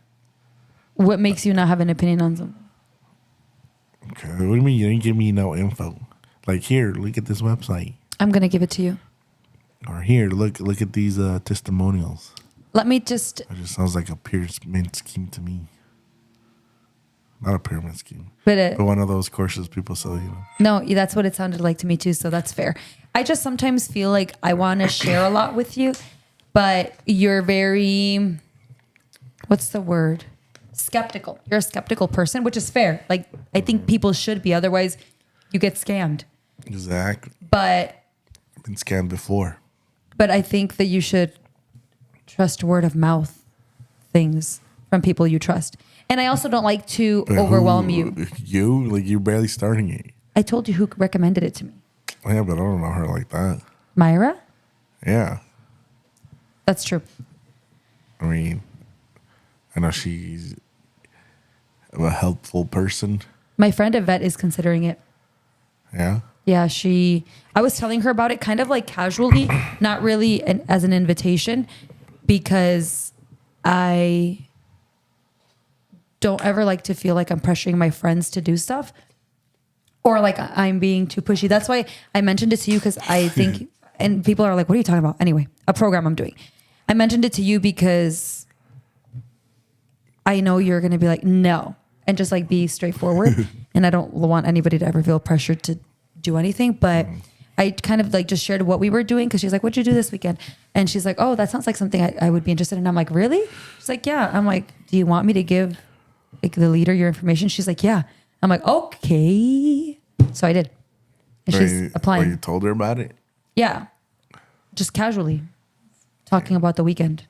[SPEAKER 2] What makes you not have an opinion on something?
[SPEAKER 1] Okay. What do you mean you didn't give me no info? Like, here, look at this website.
[SPEAKER 2] I'm going to give it to you.
[SPEAKER 1] Or here, look at these testimonials.
[SPEAKER 2] Let me just...
[SPEAKER 1] It just sounds like a pyramid scheme to me. Not a pyramid scheme.
[SPEAKER 2] But
[SPEAKER 1] one of those courses people sell, you know.
[SPEAKER 2] no, that's what it sounded like to me too, so that's fair. I just sometimes feel like I want to share a lot with you, but you're very... What's the word? Skeptical. You're a skeptical person, which is fair. Like, I think people should be. Otherwise, you get scammed.
[SPEAKER 1] Exactly.
[SPEAKER 2] But
[SPEAKER 1] I've been scammed before.
[SPEAKER 2] I think that you should trust word of mouth things from people you trust. And I also don't like to overwhelm you.
[SPEAKER 1] You? Like, you're barely starting it.
[SPEAKER 2] I told you who recommended it to me.
[SPEAKER 1] Yeah, but I don't know her like that.
[SPEAKER 2] Myra?
[SPEAKER 1] Yeah.
[SPEAKER 2] That's true.
[SPEAKER 1] I mean, I know she's a helpful person.
[SPEAKER 2] My friend Yvette is considering it.
[SPEAKER 1] Yeah.
[SPEAKER 2] Yeah, I was telling her about it kind of like casually, not really as an invitation, because I don't ever like to feel like I'm pressuring my friends to do stuff or like I'm being too pushy. That's why I mentioned it to you, because I think, and people are like, what are you talking about? Anyway, a program I'm doing. I mentioned it to you because I know you're going to be like, no, and just like be straightforward. And I don't want anybody to ever feel pressured to do anything, but I kind of like just shared what we were doing, because she's like, what'd you do this weekend? And she's like, oh, that sounds like something I would be interested in. I'm like, really? She's like, yeah. I'm like, do you want me to give like the leader your information? She's like, yeah. I'm like, okay. So I did. And she's applying.
[SPEAKER 1] You told her about it?
[SPEAKER 2] Yeah. Just casually talking about the weekend.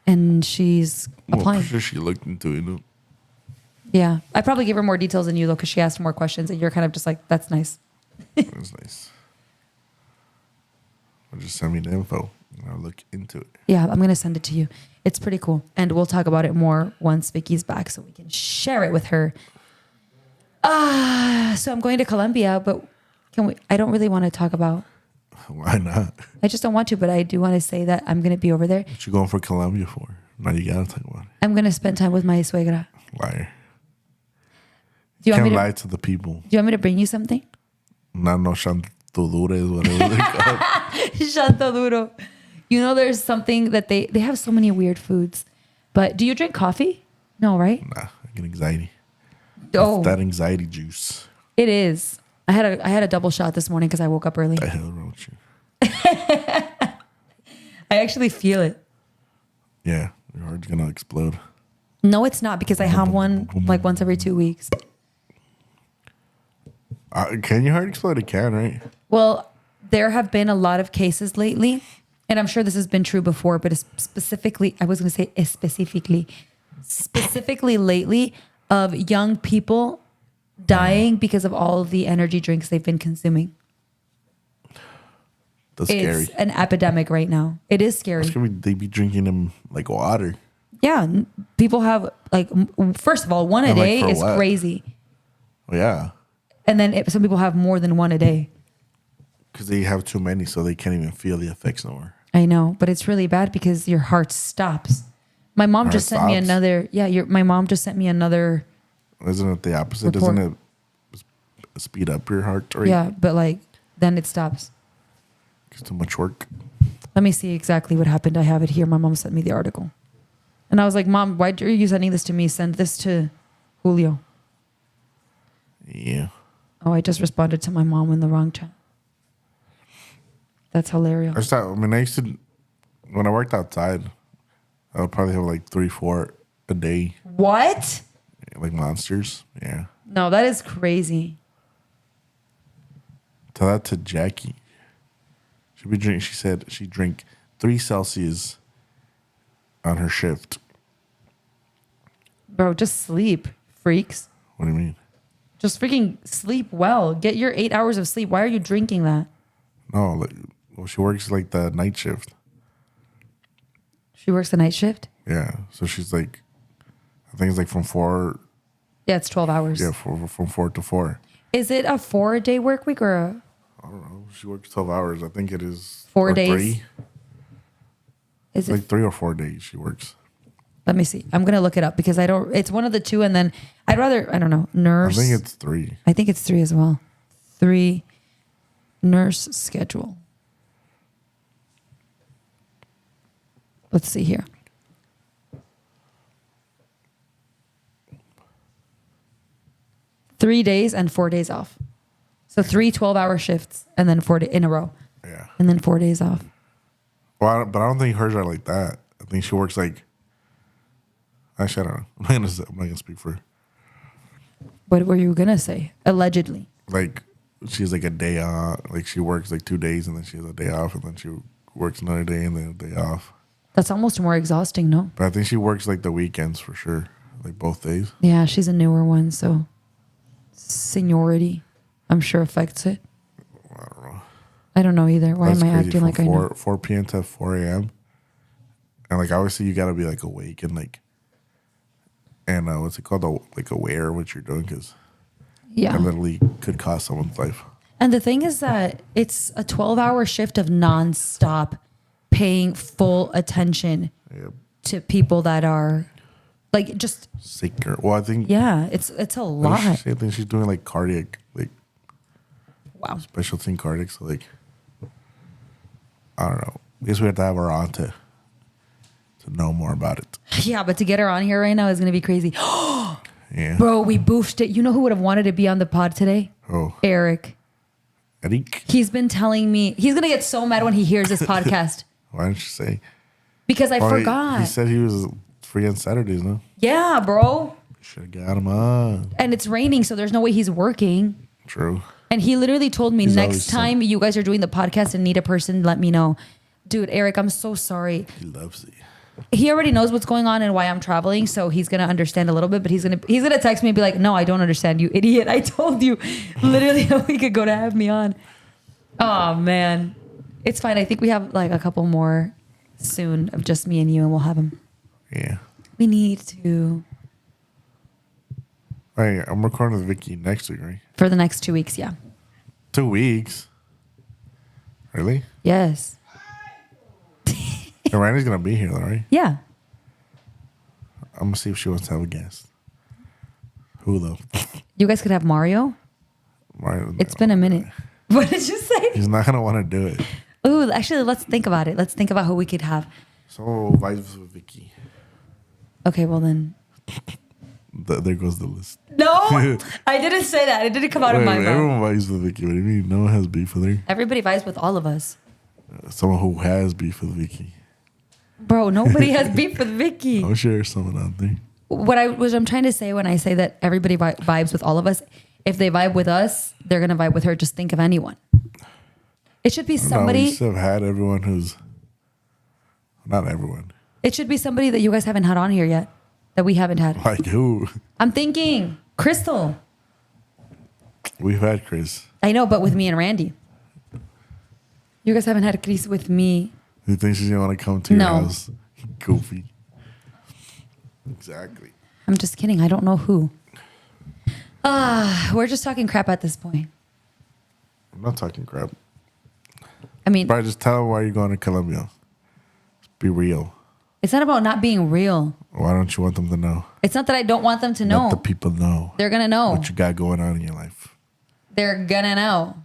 [SPEAKER 2] And she's applying.
[SPEAKER 1] I'm sure she looked into it. No?
[SPEAKER 2] Yeah. I probably gave her more details than you, though, because she asked more questions and you're kind of just like, that's nice.
[SPEAKER 1] That's nice. Well, just send me the info and I'll look into it.
[SPEAKER 2] Yeah, I'm going to send it to you. It's pretty cool. And we'll talk about it more once Vicky's back so we can share it with her. So I'm going to Colombia, but I don't really want to talk about.
[SPEAKER 1] Why not?
[SPEAKER 2] I just don't want to, but I do want to say that I'm going to be over there.
[SPEAKER 1] What you going for Colombia for? Now you got to talk about it.
[SPEAKER 2] I'm going to spend time with my suegra.
[SPEAKER 1] Liar.
[SPEAKER 2] Do you want
[SPEAKER 1] Can't
[SPEAKER 2] me to
[SPEAKER 1] lie to the people.
[SPEAKER 2] Do you want me to bring you something?
[SPEAKER 1] Not no chantodures, whatever they call it.
[SPEAKER 2] Shanto duro. You know, there's something that they have so many weird foods. But do you drink coffee? No, right?
[SPEAKER 1] Nah, I get anxiety.
[SPEAKER 2] Oh,
[SPEAKER 1] It's that anxiety juice.
[SPEAKER 2] it is. I had a double shot this morning because I woke up early.
[SPEAKER 1] What the hell wrong with you?
[SPEAKER 2] I actually feel it.
[SPEAKER 1] Yeah, your heart's gonna explode.
[SPEAKER 2] No, it's not, because I have one like once every 2 weeks.
[SPEAKER 1] Can your heart explode? It can, right?
[SPEAKER 2] Well, there have been a lot of cases lately, and I'm sure this has been true before, but specifically lately, of young people dying because of all of the energy drinks they've been consuming.
[SPEAKER 1] That's scary.
[SPEAKER 2] It's an epidemic right now. It is scary.
[SPEAKER 1] They be drinking them like water.
[SPEAKER 2] Yeah, people have like, first of all, one a
[SPEAKER 1] And, like,
[SPEAKER 2] day
[SPEAKER 1] for
[SPEAKER 2] is
[SPEAKER 1] what?
[SPEAKER 2] crazy.
[SPEAKER 1] Oh, yeah.
[SPEAKER 2] And then some people have more than one a day.
[SPEAKER 1] Because they have too many, so they can't even feel the effects no more.
[SPEAKER 2] I know, but it's really bad because your heart stops. My mom
[SPEAKER 1] Heart
[SPEAKER 2] just sent me
[SPEAKER 1] stops?
[SPEAKER 2] another. Yeah, my mom just sent me another.
[SPEAKER 1] Isn't it the opposite?
[SPEAKER 2] Report.
[SPEAKER 1] Doesn't it speed up your heart rate?
[SPEAKER 2] Yeah, but like then it stops.
[SPEAKER 1] It's too much work.
[SPEAKER 2] Let me see exactly what happened. I have it here. My mom sent me the article, and I was like, "Mom, why are you sending this to me? Send this to Julio."
[SPEAKER 1] Yeah.
[SPEAKER 2] Oh, I just responded to my mom in the wrong chat. That's hilarious.
[SPEAKER 1] I used to, when I worked outside, I would probably have like 3-4 a day,
[SPEAKER 2] What?
[SPEAKER 1] like monsters. Yeah.
[SPEAKER 2] No, that is crazy.
[SPEAKER 1] Tell that to Jackie. She said she drank 3 Celsius on her shift.
[SPEAKER 2] Bro, just sleep, freaks.
[SPEAKER 1] What do you mean?
[SPEAKER 2] Just freaking sleep well. Get your 8 hours of sleep. Why are you drinking that?
[SPEAKER 1] No, like, well, she works like the night shift.
[SPEAKER 2] She works the night shift?
[SPEAKER 1] Yeah, so she's like, I think it's like from 4.
[SPEAKER 2] Yeah, it's 12 hours.
[SPEAKER 1] Yeah, from 4 to 4.
[SPEAKER 2] Is it a 4-day work week or a
[SPEAKER 1] I don't know. She works 12 hours. I think it is
[SPEAKER 2] 4
[SPEAKER 1] or
[SPEAKER 2] days?
[SPEAKER 1] 3.
[SPEAKER 2] Is
[SPEAKER 1] Like
[SPEAKER 2] it?
[SPEAKER 1] 3 or 4 days she works.
[SPEAKER 2] Let me see. I'm going to look it up because it's one of the two. And then I'd rather, I don't know,
[SPEAKER 1] I
[SPEAKER 2] nurse.
[SPEAKER 1] think it's 3.
[SPEAKER 2] I think it's 3 as well. 3 nurse schedule. Let's see here. Three days and 4 days off. So 3 12-hour shifts and then 4 in a row.
[SPEAKER 1] Yeah.
[SPEAKER 2] And then 4 days off.
[SPEAKER 1] Well, but I don't think hers are like that. I think she works like. Actually, I don't know. I'm not gonna speak for her.
[SPEAKER 2] What were you going to say? Allegedly.
[SPEAKER 1] Like she's like a day off. Like she works like 2 days and then she has a day off and then she works another day and then a day off.
[SPEAKER 2] That's almost more exhausting, no?
[SPEAKER 1] But I think she works like the weekends for sure, like both days.
[SPEAKER 2] Yeah, she's a newer one, so seniority, I'm sure, affects it.
[SPEAKER 1] I don't know.
[SPEAKER 2] I don't know either. Why
[SPEAKER 1] That's
[SPEAKER 2] am I
[SPEAKER 1] crazy.
[SPEAKER 2] acting
[SPEAKER 1] From
[SPEAKER 2] like I know?
[SPEAKER 1] 4 p.m. to 4 a.m. And like obviously you gotta be like awake and like, and what's it called? Like aware of what you're doing because
[SPEAKER 2] Yeah.
[SPEAKER 1] it literally could cost someone's life.
[SPEAKER 2] And the thing is that it's a 12-hour shift of nonstop paying full attention
[SPEAKER 1] Yep.
[SPEAKER 2] to people that are like just
[SPEAKER 1] Sick or well, I think
[SPEAKER 2] it's a
[SPEAKER 1] I
[SPEAKER 2] lot.
[SPEAKER 1] think she's doing like cardiac, like
[SPEAKER 2] Wow.
[SPEAKER 1] specialty in cardiac. So like, I don't know. I guess we have to have her on to know more about it.
[SPEAKER 2] Yeah, but to get her on here right now is gonna be crazy.
[SPEAKER 1] Yeah.
[SPEAKER 2] Bro, we boofed it. You know who would have wanted to be on the pod today?
[SPEAKER 1] Oh,
[SPEAKER 2] Eric.
[SPEAKER 1] Eric.
[SPEAKER 2] He's been telling me he's gonna get so mad when he hears this podcast.
[SPEAKER 1] Why didn't you say?
[SPEAKER 2] Because I
[SPEAKER 1] Oh,
[SPEAKER 2] forgot.
[SPEAKER 1] He said he was free on Saturdays, no?
[SPEAKER 2] Yeah, bro.
[SPEAKER 1] Should have got him on.
[SPEAKER 2] And it's raining, so there's no way he's working.
[SPEAKER 1] True.
[SPEAKER 2] And he literally told me
[SPEAKER 1] He's
[SPEAKER 2] next
[SPEAKER 1] always
[SPEAKER 2] time you guys are doing the podcast and need a person, let me know. Dude, Eric, I'm so sorry.
[SPEAKER 1] He loves it.
[SPEAKER 2] He already knows what's going on and why I'm traveling, so he's gonna understand a little bit. But he's gonna text me and be like, "No, I don't understand, you idiot! I told you literally a week ago to have me on." Oh man, it's fine. I think we have like a couple more soon of just me and you, and we'll have him.
[SPEAKER 1] Yeah.
[SPEAKER 2] We need to
[SPEAKER 1] Hey, I'm recording with Vicky next week, right?
[SPEAKER 2] for the next 2 weeks. Yeah.
[SPEAKER 1] 2 weeks. Really?
[SPEAKER 2] Yes.
[SPEAKER 1] And Randy's gonna be here, though, right?
[SPEAKER 2] Yeah.
[SPEAKER 1] I'm gonna see if she wants to have a guest. Who though?
[SPEAKER 2] You guys could have Mario. It's been a minute. What did you say?
[SPEAKER 1] He's not gonna want to do it.
[SPEAKER 2] Ooh, actually, let's think about it. Let's think about who we could have.
[SPEAKER 1] So vibes with Vicky.
[SPEAKER 2] Okay, well then.
[SPEAKER 1] There goes the list.
[SPEAKER 2] No, I didn't say that. It didn't come out of my mouth.
[SPEAKER 1] Everyone vibes with Vicky. What do you mean? No one has beef with her.
[SPEAKER 2] Everybody vibes with all of us.
[SPEAKER 1] Someone who has beef with Vicky.
[SPEAKER 2] Bro, nobody has beef with Vicky.
[SPEAKER 1] I'm sure there's someone out there.
[SPEAKER 2] I'm trying to say when I say that everybody vibes with all of us, if they vibe with us, they're going to vibe with her. Just think of anyone. It should be
[SPEAKER 1] No, we
[SPEAKER 2] somebody.
[SPEAKER 1] used to have had everyone who's... Not everyone.
[SPEAKER 2] It should be somebody that you guys haven't had on here yet. That we haven't had.
[SPEAKER 1] Like who?
[SPEAKER 2] I'm thinking Crystal.
[SPEAKER 1] We've had Chris.
[SPEAKER 2] I know, but with me and Randy. You guys haven't had Chris with me.
[SPEAKER 1] Who thinks she's going to want to come to your
[SPEAKER 2] No.
[SPEAKER 1] house? Goofy. Exactly.
[SPEAKER 2] I'm just kidding. I don't know who. We're just talking crap at this point.
[SPEAKER 1] I'm not talking crap.
[SPEAKER 2] I mean,
[SPEAKER 1] Probably just tell her why you're going to Colombia. Just be real.
[SPEAKER 2] it's not about not being real.
[SPEAKER 1] Why don't you want them to know?
[SPEAKER 2] It's not that I don't want them to know.
[SPEAKER 1] Let the people know
[SPEAKER 2] They're going to know.
[SPEAKER 1] what you got going on in your life.
[SPEAKER 2] They're going to know.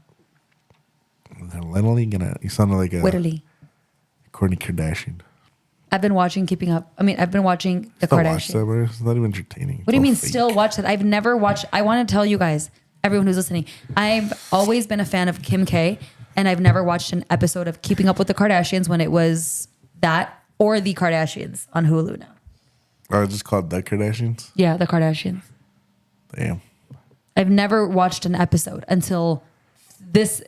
[SPEAKER 1] They're literally gonna... You sound like a
[SPEAKER 2] Literally.
[SPEAKER 1] Kourtney Kardashian.
[SPEAKER 2] I've been watching Keeping Up. I've been watching The
[SPEAKER 1] Still watch that,
[SPEAKER 2] Kardashians.
[SPEAKER 1] but it's not even entertaining.
[SPEAKER 2] What do you mean still watch that? I've never watched. I want to tell you guys, everyone who's listening, I've always been a fan of Kim K, and I've never watched an episode of Keeping Up with the Kardashians when it was that or The Kardashians on Hulu now.
[SPEAKER 1] Oh, it's just called The Kardashians?
[SPEAKER 2] Yeah, The Kardashians.
[SPEAKER 1] Damn.
[SPEAKER 2] I've never watched an episode until this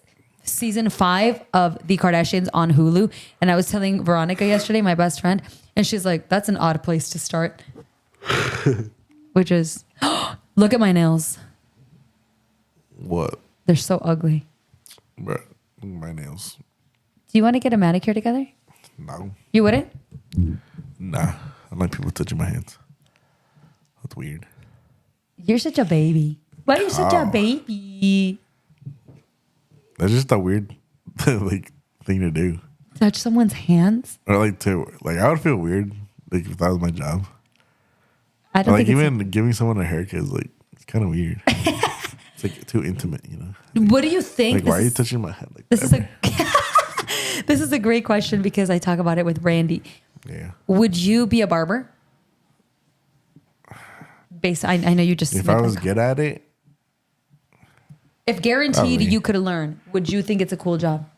[SPEAKER 2] season 5 of The Kardashians on Hulu. And I was telling Veronica yesterday, my best friend, and she's like, that's an odd place to start. Which is, look at my nails.
[SPEAKER 1] What?
[SPEAKER 2] They're so ugly.
[SPEAKER 1] But my nails.
[SPEAKER 2] Do you want to get a manicure together?
[SPEAKER 1] No.
[SPEAKER 2] You wouldn't?
[SPEAKER 1] Nah. I don't like people touching my hands. That's weird.
[SPEAKER 2] You're such a baby. Why are you such a baby?
[SPEAKER 1] That's just a weird like thing to do.
[SPEAKER 2] Touch someone's hands?
[SPEAKER 1] Or I would feel weird like if that was my job.
[SPEAKER 2] I don't
[SPEAKER 1] Like
[SPEAKER 2] think
[SPEAKER 1] even giving someone a haircut is like it's kind of weird. It's like too intimate, you know.
[SPEAKER 2] What do you think?
[SPEAKER 1] Like why are you touching my head like
[SPEAKER 2] this
[SPEAKER 1] that?
[SPEAKER 2] is a this is a great question because I talk about it with Randy.
[SPEAKER 1] Yeah.
[SPEAKER 2] Would you be a barber? I know you just.
[SPEAKER 1] If I was good at it,
[SPEAKER 2] if guaranteed
[SPEAKER 1] Probably.
[SPEAKER 2] you could learn, would you think it's a cool job?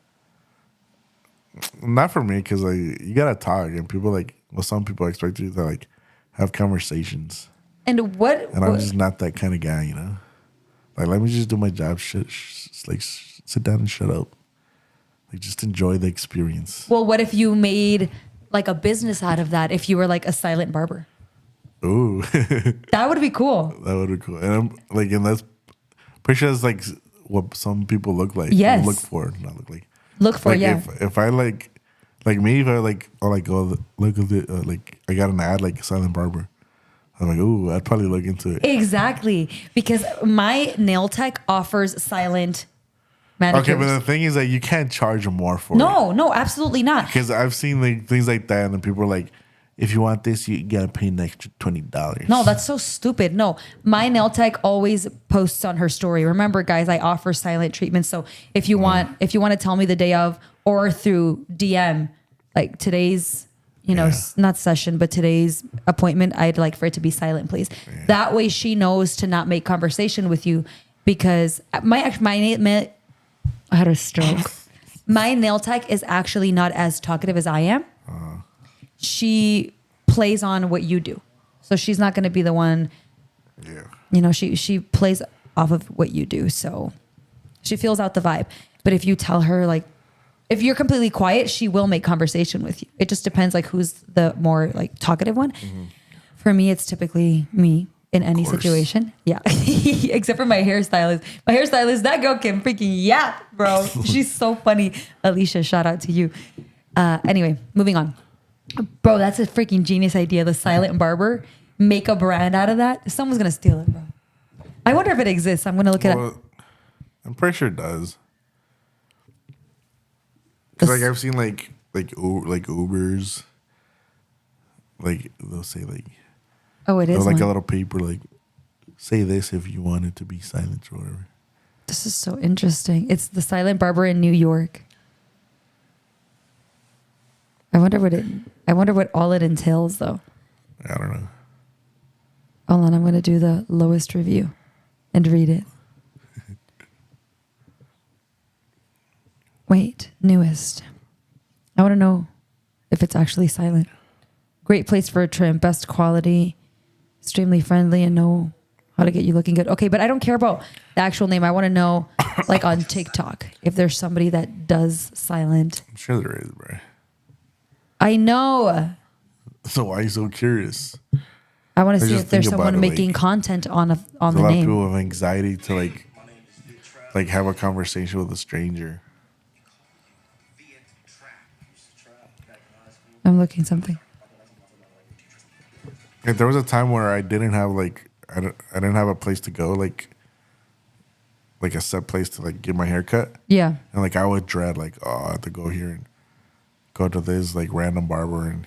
[SPEAKER 1] not for me because like you gotta talk and people some people expect you to like have conversations
[SPEAKER 2] And what?
[SPEAKER 1] and I'm just not that kind of guy, you know. Like let me just do my job. Sit down and shut up. Like just enjoy the experience.
[SPEAKER 2] Well, what if you made like a business out of that? If you were like a silent barber,
[SPEAKER 1] Ooh,
[SPEAKER 2] that would be cool.
[SPEAKER 1] that would be cool. And I'm like, and that's pretty sure that's like what some people look like.
[SPEAKER 2] Yes.
[SPEAKER 1] Look for, not look like.
[SPEAKER 2] Look for
[SPEAKER 1] Like
[SPEAKER 2] yeah.
[SPEAKER 1] if I like me, if I like, oh, like, oh, look at it, like, I got an ad, like, silent barber. I'm like, ooh, I'd probably look into it.
[SPEAKER 2] Exactly, because my nail tech offers silent manicures.
[SPEAKER 1] Okay, but the thing is that you can't charge more for it.
[SPEAKER 2] No, absolutely not.
[SPEAKER 1] Because I've seen like things like that, and then people are like, if you want this, you gotta pay an extra $20.
[SPEAKER 2] No, that's so stupid. No, my nail tech always posts on her story. Remember, guys, I offer silent treatments. So if you want to tell me the day of or through DM, like today's, not session, but today's appointment, I'd like for it to be silent, please. Yeah. That way, she knows to not make conversation with you because my I had a stroke. My nail tech is actually not as talkative as I am. She plays on what you do. So she's not going to be the one, she plays off of what you do. So she feels out the vibe. But if you tell her, like, if you're completely quiet, she will make conversation with you. It just depends, like, who's the more, like, talkative one. Mm-hmm. For me, it's typically me in any situation. Yeah. Except for my hairstylist. My hairstylist, that girl can freaking yap, bro. She's so funny. Alicia, shout out to you. Anyway, moving on. Bro, that's a freaking genius idea. The silent barber. Make a brand out of that. Someone's going to steal it, bro. I wonder if it exists. I'm going to look it up.
[SPEAKER 1] I'm pretty sure it does. Cause like I've seen like Ubers, like they'll say like,
[SPEAKER 2] oh, it is
[SPEAKER 1] like
[SPEAKER 2] one.
[SPEAKER 1] a little paper like, say this if you want it to be silent or whatever.
[SPEAKER 2] This is so interesting. It's the silent barber in New York. I wonder what all it entails though.
[SPEAKER 1] I don't know.
[SPEAKER 2] Hold on, I'm going to do the lowest review and read it. Wait, newest. I want to know if it's actually silent. Great place for a trim, best quality, extremely friendly, and know how to get you looking good. Okay, but I don't care about the actual name. I want to know, like on TikTok, if there's somebody that does silent.
[SPEAKER 1] I'm sure there is, bro.
[SPEAKER 2] I know.
[SPEAKER 1] So why are you so curious?
[SPEAKER 2] I want to see if there's someone making content on the name.
[SPEAKER 1] A lot of people have anxiety to like have a conversation with a stranger.
[SPEAKER 2] I'm looking something.
[SPEAKER 1] Like, there was a time where I didn't have I didn't have a place to go like a set place to like get my hair cut.
[SPEAKER 2] Yeah.
[SPEAKER 1] And like I would dread like, oh, I have to go here and go to this like random barber and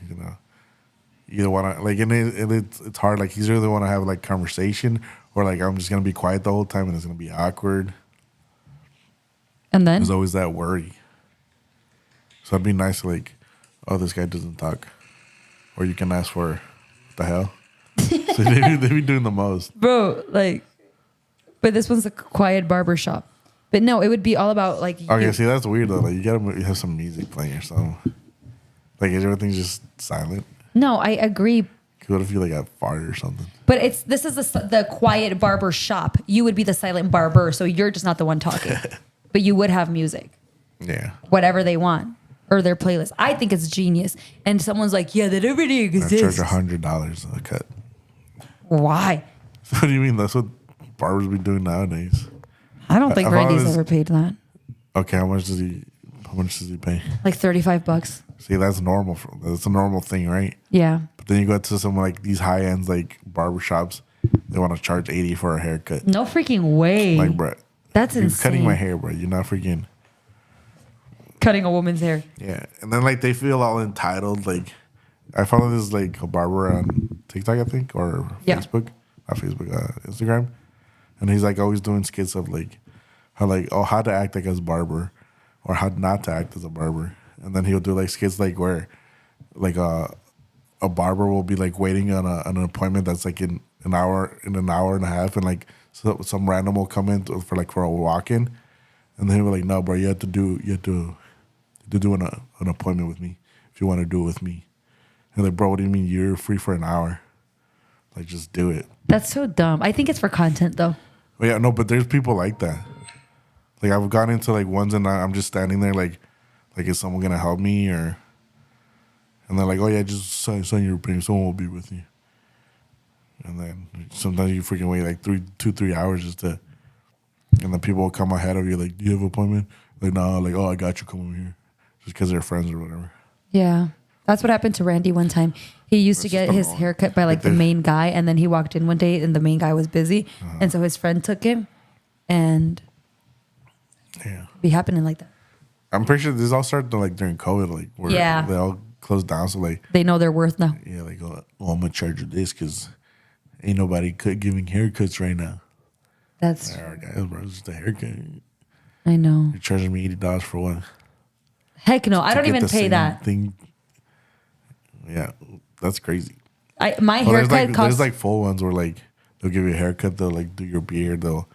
[SPEAKER 1] either want to like and it's hard, like he's either want to have like conversation or like I'm just gonna be quiet the whole time and it's gonna be awkward.
[SPEAKER 2] And then
[SPEAKER 1] there's always that worry. So it'd be nice to like, oh, this guy doesn't talk, or you can ask for what the hell. So they be doing the most,
[SPEAKER 2] bro. Like, but this one's a quiet barber shop. But no, it would be all about like.
[SPEAKER 1] Okay, see that's weird though. Like you gotta have some music playing or something. Like is everything just silent?
[SPEAKER 2] No, I agree.
[SPEAKER 1] What if you like a fart or something?
[SPEAKER 2] But this is the quiet barber shop. You would be the silent barber, so you're just not the one talking. But you would have music. whatever they want or their playlist. I think it's genius. And someone's like, yeah, that already
[SPEAKER 1] I charge
[SPEAKER 2] exists.
[SPEAKER 1] $100 a cut.
[SPEAKER 2] Why?
[SPEAKER 1] What do you mean? That's what barbers be doing nowadays.
[SPEAKER 2] I don't think
[SPEAKER 1] I've
[SPEAKER 2] Randy's
[SPEAKER 1] always-
[SPEAKER 2] ever paid that.
[SPEAKER 1] Okay, how much does he pay?
[SPEAKER 2] Like $35.
[SPEAKER 1] See, that's normal. That's a normal thing, right?
[SPEAKER 2] Yeah.
[SPEAKER 1] But then you go to some like these high ends like barbershops, they want to charge $80 for a haircut.
[SPEAKER 2] No freaking way.
[SPEAKER 1] Like, bro,
[SPEAKER 2] That's
[SPEAKER 1] you're
[SPEAKER 2] insane.
[SPEAKER 1] cutting my hair, bro. You're not freaking.
[SPEAKER 2] Cutting a woman's hair.
[SPEAKER 1] Yeah, and then like they feel all entitled. Like, I follow this like a barber on TikTok, I think, or
[SPEAKER 2] Yeah.
[SPEAKER 1] Facebook, not Facebook, Instagram, and he's like always doing skits of like how to act like as a barber, or how not to act as a barber, and then he'll do like skits like where like a barber will be like waiting on an appointment that's like in an hour and a half, and like some random will come in for a walk in, and then he'll be like, no, bro, you have to do an appointment with me if you want to do it with me. And like, bro, what do you mean you're free for an hour? Like, just do it.
[SPEAKER 2] That's so dumb. I think it's for content though.
[SPEAKER 1] Well, yeah, no, but there's people like that. Like I've gone into like ones and I'm just standing there like is someone gonna help me or? And they're like, oh yeah, just sign your opinion. Someone will be with you. And then sometimes you freaking wait like 3 hours just to, and then people will come ahead of you like, do you have an appointment? Like, no, like, oh, I got you, come over here. Just because they're friends or whatever.
[SPEAKER 2] Yeah. That's what happened to Randy one time. He used to get his hair cut by like the main guy, and then he walked in one day and the main guy was busy. And so his friend took him, and
[SPEAKER 1] Yeah.
[SPEAKER 2] it be happening like that.
[SPEAKER 1] I'm pretty sure this all started like during COVID, like where
[SPEAKER 2] Yeah.
[SPEAKER 1] they all closed down. So like,
[SPEAKER 2] They know their worth now.
[SPEAKER 1] yeah, like, oh, I'm gonna charge you this because ain't nobody giving haircuts right now.
[SPEAKER 2] That's
[SPEAKER 1] All right, guys, bro, it's just a haircut.
[SPEAKER 2] I know.
[SPEAKER 1] You're charging me $80 for what?
[SPEAKER 2] Heck no, I
[SPEAKER 1] To
[SPEAKER 2] don't
[SPEAKER 1] get
[SPEAKER 2] even
[SPEAKER 1] the
[SPEAKER 2] pay
[SPEAKER 1] same
[SPEAKER 2] that.
[SPEAKER 1] thing. Yeah, that's crazy.
[SPEAKER 2] My
[SPEAKER 1] Well,
[SPEAKER 2] haircut costs.
[SPEAKER 1] there's like full ones where like they'll give you a haircut, they'll like do your beard, they'll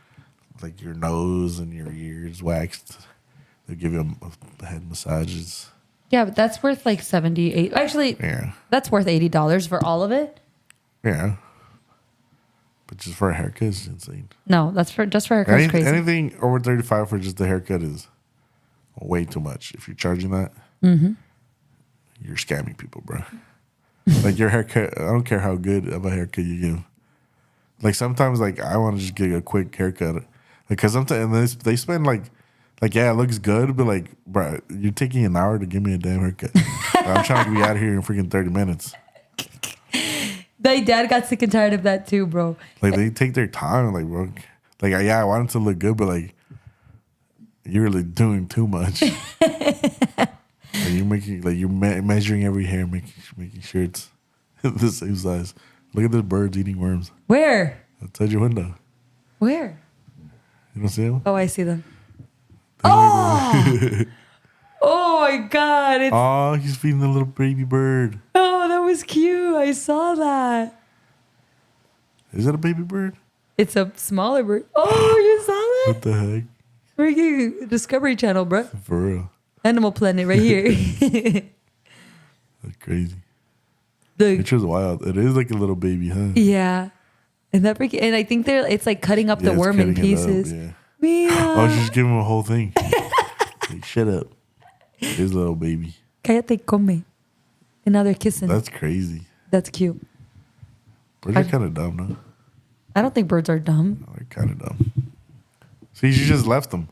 [SPEAKER 1] like your nose and your ears waxed. They'll give you a head massages.
[SPEAKER 2] Yeah, but that's worth like $78. Actually,
[SPEAKER 1] Yeah.
[SPEAKER 2] that's worth $80 for all of it.
[SPEAKER 1] Yeah. But just for a haircut is insane.
[SPEAKER 2] No, that's for just for haircuts. Crazy.
[SPEAKER 1] Anything over 35 for just the haircut is way too much. If you're charging that, you're scamming people, bro. Like your haircut, I don't care how good of a haircut you give. Like sometimes, like I want to just get a quick haircut, because sometimes they spend like yeah, it looks good, but like, bro, you're taking an hour to give me a damn haircut. I'm trying to be out of here in freaking 30 minutes.
[SPEAKER 2] My dad got sick and tired of that too, bro.
[SPEAKER 1] Like they take their time, like bro, like yeah, I want it to look good, but like you're really doing too much. Like you're making you're measuring every hair, making sure it's the same size. Look at the birds eating worms
[SPEAKER 2] Where?
[SPEAKER 1] outside your window.
[SPEAKER 2] Where?
[SPEAKER 1] You don't see them?
[SPEAKER 2] Oh, I see them. Oh! Oh my God. It's,
[SPEAKER 1] Oh, he's feeding the little baby bird.
[SPEAKER 2] oh, that was cute. I saw that.
[SPEAKER 1] Is that a baby bird?
[SPEAKER 2] It's a smaller bird. Oh, you saw that?
[SPEAKER 1] What the heck?
[SPEAKER 2] Freaking Discovery Channel, bro.
[SPEAKER 1] For real.
[SPEAKER 2] Animal Planet right here.
[SPEAKER 1] That's crazy.
[SPEAKER 2] The,
[SPEAKER 1] Nature's wild. It is like a little baby, huh?
[SPEAKER 2] yeah. And that freaking, and I think it's like cutting up the
[SPEAKER 1] it's
[SPEAKER 2] worm in
[SPEAKER 1] cutting it up,
[SPEAKER 2] pieces.
[SPEAKER 1] yeah.
[SPEAKER 2] Mia.
[SPEAKER 1] Oh, just give him a whole thing. Like, shut up. His little baby.
[SPEAKER 2] Cállate, come. And now they're kissing.
[SPEAKER 1] That's crazy.
[SPEAKER 2] That's cute.
[SPEAKER 1] Birds are kind of dumb, no?
[SPEAKER 2] I don't think birds are dumb.
[SPEAKER 1] No, they're kind of dumb. See, you just left them.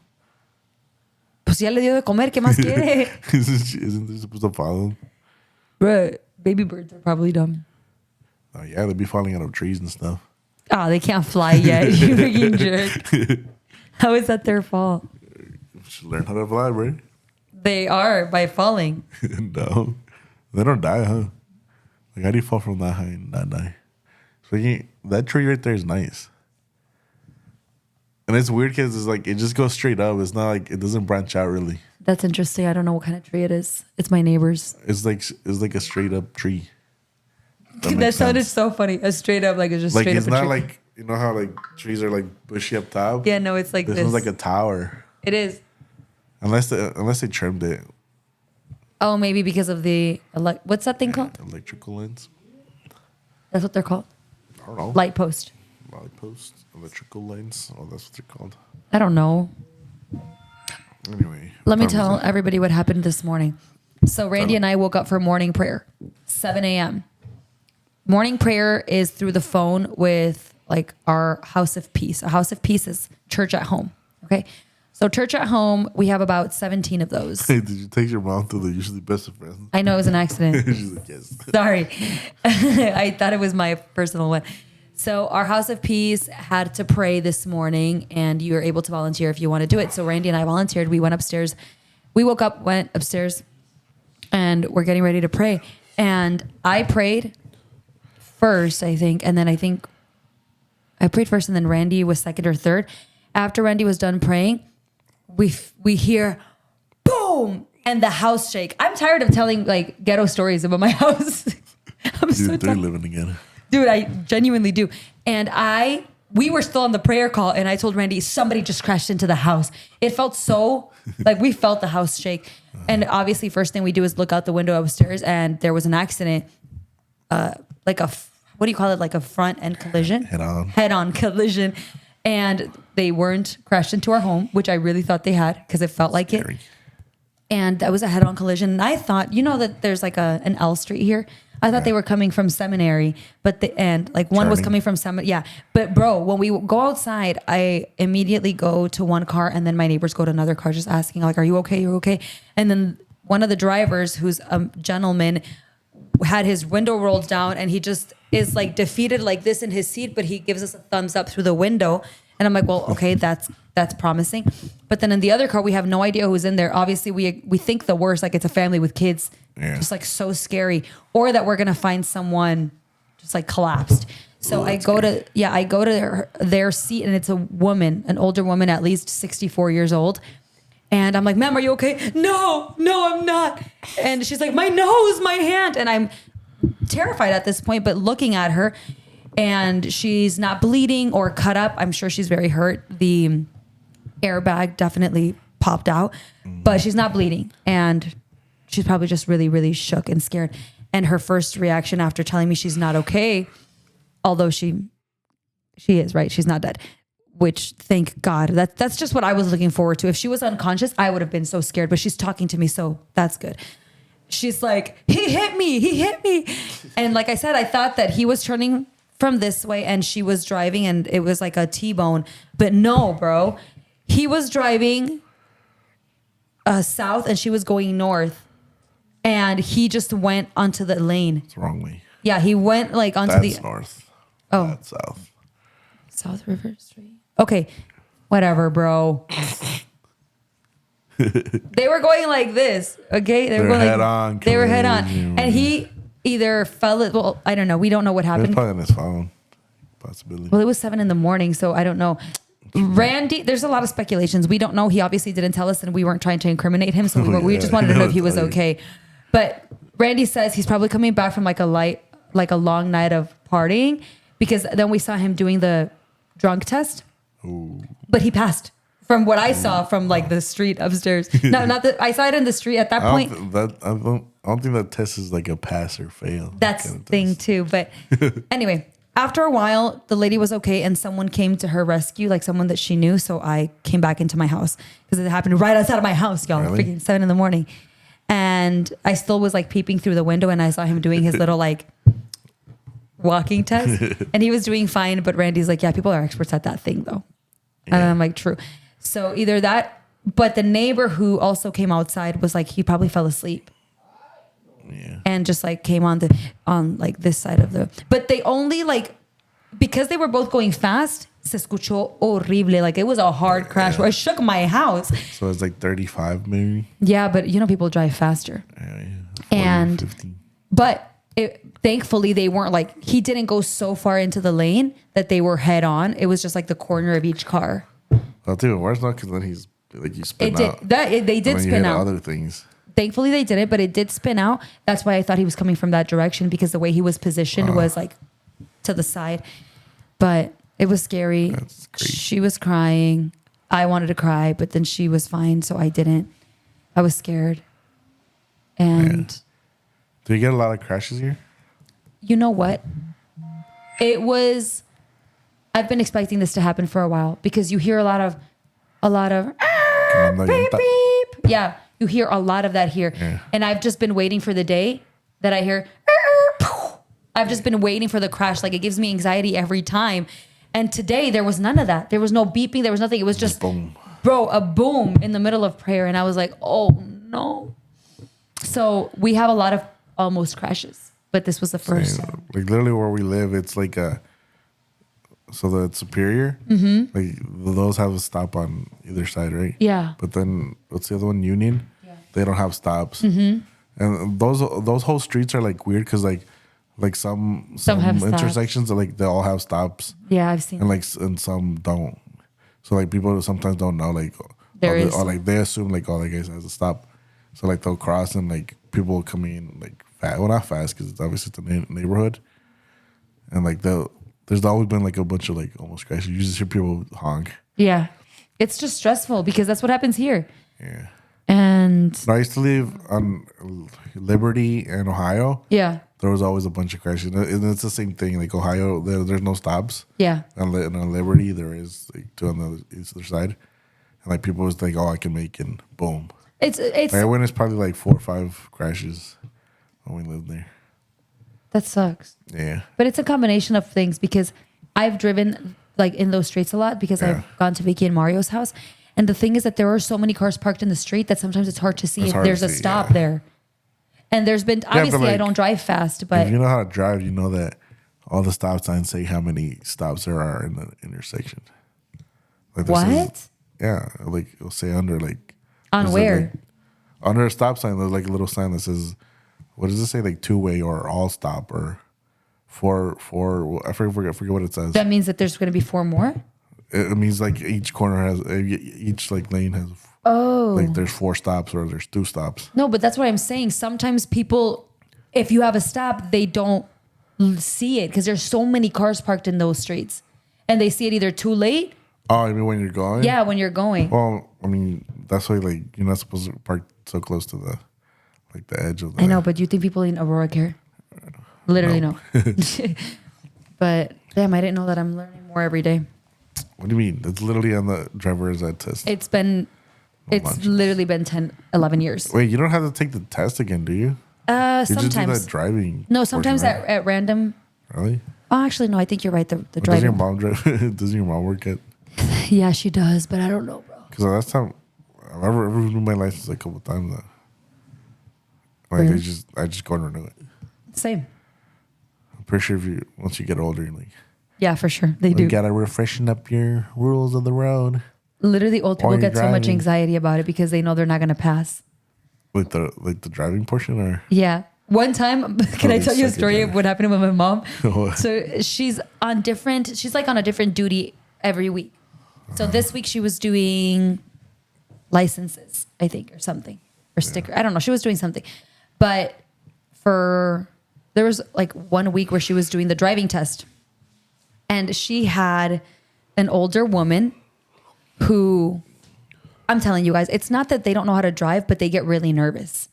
[SPEAKER 2] Pues ya le dio de comer, ¿qué más quiere?
[SPEAKER 1] Isn't they supposed to follow them?
[SPEAKER 2] Bruh, baby birds are probably dumb.
[SPEAKER 1] Oh, yeah, they'd be falling out of trees and stuff.
[SPEAKER 2] Oh, they can't fly yet. You freaking jerk. How is that their fault?
[SPEAKER 1] Should learn how to fly, bro.
[SPEAKER 2] They are by falling.
[SPEAKER 1] No. They don't die, huh? Like, how do you fall from that high and not die? So that tree right there is nice. And it's weird because it's like, it just goes straight up. It's not like, it doesn't branch out really.
[SPEAKER 2] That's interesting. I don't know what kind of tree it is. It's my neighbor's.
[SPEAKER 1] It's like a straight up tree.
[SPEAKER 2] That
[SPEAKER 1] makes
[SPEAKER 2] sounded
[SPEAKER 1] sense.
[SPEAKER 2] so funny. A straight up, like it's just
[SPEAKER 1] Like,
[SPEAKER 2] straight
[SPEAKER 1] it's
[SPEAKER 2] up a
[SPEAKER 1] not
[SPEAKER 2] tree.
[SPEAKER 1] like, you know how like trees are like bushy up top?
[SPEAKER 2] Yeah, no, it's like
[SPEAKER 1] This
[SPEAKER 2] this.
[SPEAKER 1] one's like a tower.
[SPEAKER 2] It is.
[SPEAKER 1] Unless they trimmed it.
[SPEAKER 2] Oh, maybe because of the what's that thing called?
[SPEAKER 1] Electrical lens.
[SPEAKER 2] That's what they're called.
[SPEAKER 1] I don't know.
[SPEAKER 2] Light post.
[SPEAKER 1] Light post. Electrical lens. Oh, that's what they're called.
[SPEAKER 2] I don't know.
[SPEAKER 1] Anyway.
[SPEAKER 2] Let me
[SPEAKER 1] what time
[SPEAKER 2] tell
[SPEAKER 1] is it?
[SPEAKER 2] everybody what happened this morning. So Randy and I woke up for morning prayer, 7 a.m. Morning prayer is through the phone with like our house of peace. A house of peace is church at home. Okay. So church at home, we have about 17 of those.
[SPEAKER 1] Hey, did you take your mom to the usually best of friends?
[SPEAKER 2] I know it was an accident.
[SPEAKER 1] She's like, yes.
[SPEAKER 2] Sorry. I thought it was my personal one. So our house of peace had to pray this morning, and you are able to volunteer if you want to do it. So Randy and I volunteered. We went upstairs. We woke up, went upstairs, and we're getting ready to pray. And I prayed first, I think. And then I think I prayed first, and then Randy was second or third. After Randy was done praying, we hear boom and the house shake. I'm tired of telling like ghetto stories about my house. I'm so
[SPEAKER 1] Dude, they're
[SPEAKER 2] tired.
[SPEAKER 1] living again.
[SPEAKER 2] Dude, I genuinely do. And we were still on the prayer call, and I told Randy, somebody just crashed into the house. It felt so like we felt the house shake. And obviously, first thing we do is look out the window upstairs, and there was an accident, like what do you call it? Like a front end collision? Head on collision. And they weren't crashed into our home, which I really thought they had because it felt like
[SPEAKER 1] Scary.
[SPEAKER 2] it. And that was a head on collision. And I thought, that there's like an L street here. I thought they were coming from Seminary, but one was
[SPEAKER 1] Charming.
[SPEAKER 2] coming from Seminary. Yeah. But bro, when we go outside, I immediately go to one car, and then my neighbors go to another car just asking like, are you okay? You're okay. And then one of the drivers, who's a gentleman, had his window rolled down, and he just is like defeated like this in his seat, but he gives us a thumbs up through the window. And I'm like, well, okay, that's promising. But then in the other car, we have no idea who's in there. Obviously, we think the worst, like it's a family with kids, just like so scary, or that we're gonna find someone just like collapsed. So I go to their seat, and it's a woman, an older woman, at least 64 years old. And I'm like, ma'am, are you okay? No, I'm not. And she's like, my nose, my hand. And I'm terrified at this point, but looking at her, and she's not bleeding or cut up. I'm sure she's very hurt. The airbag definitely popped out, but she's not bleeding. And she's probably just really, really shook and scared. And her first reaction after telling me she's not okay, although she is, right? She's not dead. Which, thank God, that's just what I was looking forward to. If she was unconscious, I would have been so scared, but she's talking to me, so that's good. She's like, he hit me. And like I said, I thought that he was turning from this way and she was driving, and it was like a T-bone. But no, bro. He was driving south and she was going north, and he just went onto the lane.
[SPEAKER 1] It's the wrong way.
[SPEAKER 2] Yeah, he went like onto
[SPEAKER 1] That's
[SPEAKER 2] the
[SPEAKER 1] north.
[SPEAKER 2] Oh.
[SPEAKER 1] That's south.
[SPEAKER 2] South River Street. Okay, whatever, bro. They were going like this. Okay,
[SPEAKER 1] They were
[SPEAKER 2] going
[SPEAKER 1] head
[SPEAKER 2] like,
[SPEAKER 1] on.
[SPEAKER 2] They were head on,
[SPEAKER 1] collision.
[SPEAKER 2] and he either fell. Well, I don't know. We don't know what
[SPEAKER 1] It was
[SPEAKER 2] happened.
[SPEAKER 1] probably on his phone. Possibility.
[SPEAKER 2] Well, it was 7 a.m, so I don't know. Randy, there's a lot of speculations. We don't know. He obviously didn't tell us, and we weren't trying to incriminate him. So we just wanted to know if he was okay. But Randy says he's probably coming back from like a long night of partying, because then we saw him doing the drunk test.
[SPEAKER 1] Ooh.
[SPEAKER 2] But he passed from what I saw from like the street upstairs. No, not that I saw it in the street at that point.
[SPEAKER 1] I don't think that test is like a pass or fail.
[SPEAKER 2] That's
[SPEAKER 1] kind of
[SPEAKER 2] the thing
[SPEAKER 1] test.
[SPEAKER 2] too. But anyway, after a while, the lady was okay, and someone came to her rescue, like someone that she knew. So I came back into my house because it happened right outside of my house, y'all.
[SPEAKER 1] Really?
[SPEAKER 2] Freaking 7 a.m. And I still was like peeping through the window, and I saw him doing his little like walking test, and he was doing fine. But Randy's like, yeah, people are experts at that thing though. And I'm like, true. So either that, but the neighbor who also came outside was like, he probably fell asleep.
[SPEAKER 1] Yeah.
[SPEAKER 2] And just like came on like this side of the, but they only like, because they were both going fast, se escuchó horrible. Like it was a hard crash where I shook my house.
[SPEAKER 1] So it's like 35 maybe.
[SPEAKER 2] Yeah, but people drive faster.
[SPEAKER 1] Yeah. 40,
[SPEAKER 2] And
[SPEAKER 1] 50.
[SPEAKER 2] But thankfully they weren't like, he didn't go so far into the lane that they were head on. It was just like the corner of each car.
[SPEAKER 1] I'll tell you worse not because then he's like you spin
[SPEAKER 2] It did
[SPEAKER 1] out.
[SPEAKER 2] they did
[SPEAKER 1] And then you
[SPEAKER 2] spin
[SPEAKER 1] hit
[SPEAKER 2] out.
[SPEAKER 1] other things.
[SPEAKER 2] Thankfully they didn't, but it did spin out. That's why I thought he was coming from that direction, because the way he was positioned was like to the side. But it was scary.
[SPEAKER 1] That's crazy.
[SPEAKER 2] She was crying. I wanted to cry, but then she was fine, so I didn't. I was scared. And
[SPEAKER 1] Do you get a lot of crashes here?
[SPEAKER 2] you know what? I've been expecting this to happen for a while, because you hear a lot of
[SPEAKER 1] Quemando
[SPEAKER 2] beep,
[SPEAKER 1] llanta.
[SPEAKER 2] beep. Yeah, you hear a lot of that here.
[SPEAKER 1] Yeah.
[SPEAKER 2] And I've just been waiting for the day that I hear. I've just been waiting for the crash. Like, it gives me anxiety every time. And today there was none of that. There was no beeping. There was nothing. It was just,
[SPEAKER 1] boom.
[SPEAKER 2] bro, a boom in the middle of prayer. And I was like, oh no. So we have a lot of almost crashes, but this was the first.
[SPEAKER 1] Like literally where we live, it's like so the Superior, like those have a stop on either side, right?
[SPEAKER 2] Yeah.
[SPEAKER 1] But then what's the other one? Union.
[SPEAKER 2] Yeah.
[SPEAKER 1] They don't have stops, and those whole streets are like weird because like some
[SPEAKER 2] have stops.
[SPEAKER 1] intersections are like they all have stops,
[SPEAKER 2] Yeah, I've seen
[SPEAKER 1] and
[SPEAKER 2] that.
[SPEAKER 1] and some don't. So like people sometimes don't know like
[SPEAKER 2] There is.
[SPEAKER 1] or like they assume like that guy has a stop, so like they'll cross and like people will come in like fast, well not fast because it's obviously it's a neighborhood, and like there's always been like a bunch of like almost crashes. You just hear people honk.
[SPEAKER 2] Yeah. It's just stressful because that's what happens here.
[SPEAKER 1] Yeah.
[SPEAKER 2] And
[SPEAKER 1] I used to live on Liberty in Ohio.
[SPEAKER 2] yeah.
[SPEAKER 1] There was always a bunch of crashes. And it's the same thing. Like Ohio, there's no stops.
[SPEAKER 2] Yeah.
[SPEAKER 1] And on Liberty, there is like two on the other side. And like people was like, oh, I can make it. Boom.
[SPEAKER 2] It's
[SPEAKER 1] Like I witnessed probably like 4 or 5 crashes when we lived there.
[SPEAKER 2] that sucks.
[SPEAKER 1] Yeah.
[SPEAKER 2] But it's a combination of things because I've driven like in those streets a lot because
[SPEAKER 1] Yeah.
[SPEAKER 2] I've gone to Vicky and Mario's house. And the thing is that there are so many cars parked in the street that sometimes it's hard to see
[SPEAKER 1] It's
[SPEAKER 2] if
[SPEAKER 1] hard to
[SPEAKER 2] there's a
[SPEAKER 1] see,
[SPEAKER 2] stop
[SPEAKER 1] yeah.
[SPEAKER 2] there. And there's been,
[SPEAKER 1] but
[SPEAKER 2] obviously I
[SPEAKER 1] like,
[SPEAKER 2] don't drive fast, but
[SPEAKER 1] If you know how to drive, you know that all the stop signs say how many stops there are in the intersection. Like there says-
[SPEAKER 2] what?
[SPEAKER 1] yeah. Like it'll say under like.
[SPEAKER 2] On
[SPEAKER 1] there's
[SPEAKER 2] where?
[SPEAKER 1] like, under a stop sign, there's like a little sign that says, what does it say? Like 2-way or all stop or four. I forget what it says.
[SPEAKER 2] That means that there's going to be 4 more?
[SPEAKER 1] It means like each corner has each like lane has.
[SPEAKER 2] Oh.
[SPEAKER 1] Like there's 4 stops or there's 2 stops.
[SPEAKER 2] No, but that's what I'm saying. Sometimes people, if you have a stop, they don't see it because there's so many cars parked in those streets. And they see it either too late.
[SPEAKER 1] Oh, you mean when you're going?
[SPEAKER 2] Yeah, when you're going.
[SPEAKER 1] Well, I mean that's why like you're not supposed to park so close to the edge of the.
[SPEAKER 2] I know, but do you think people in Aurora care? Literally no. But damn, I didn't know that. I'm learning more every day.
[SPEAKER 1] What do you mean? It's literally on the driver's ed test.
[SPEAKER 2] It's literally been 10, 11 years.
[SPEAKER 1] Wait, you don't have to take the test again, do you? You just do
[SPEAKER 2] Sometimes.
[SPEAKER 1] that driving.
[SPEAKER 2] No, sometimes
[SPEAKER 1] portion, right?
[SPEAKER 2] at random.
[SPEAKER 1] Really?
[SPEAKER 2] Oh, actually, no, I think you're right. The
[SPEAKER 1] Does your
[SPEAKER 2] driving.
[SPEAKER 1] mom drive? Doesn't your mom work at?
[SPEAKER 2] Yeah, she does, but I don't know, bro.
[SPEAKER 1] Because last time I've ever renewed my license a couple times. Like
[SPEAKER 2] Really?
[SPEAKER 1] I just go and renew it.
[SPEAKER 2] Same.
[SPEAKER 1] I'm pretty sure once you get older, you're like
[SPEAKER 2] Yeah, for sure. They
[SPEAKER 1] you
[SPEAKER 2] do.
[SPEAKER 1] gotta refreshen up your rules of the road.
[SPEAKER 2] Literally, old people
[SPEAKER 1] While you're
[SPEAKER 2] get so much
[SPEAKER 1] driving.
[SPEAKER 2] anxiety about it because they know they're not going to pass.
[SPEAKER 1] Like the driving portion, or
[SPEAKER 2] Yeah. One time, can I
[SPEAKER 1] they
[SPEAKER 2] tell you a
[SPEAKER 1] suck at
[SPEAKER 2] story
[SPEAKER 1] that.
[SPEAKER 2] of what happened with my mom?
[SPEAKER 1] What?
[SPEAKER 2] So she's like on a different duty every week. So this week she was doing licenses, I think, or something, or sticker. I don't know. She was doing something. But there was like 1 week where she was doing the driving test. And she had an older woman who, I'm telling you guys, it's not that they don't know how to drive, but they get really nervous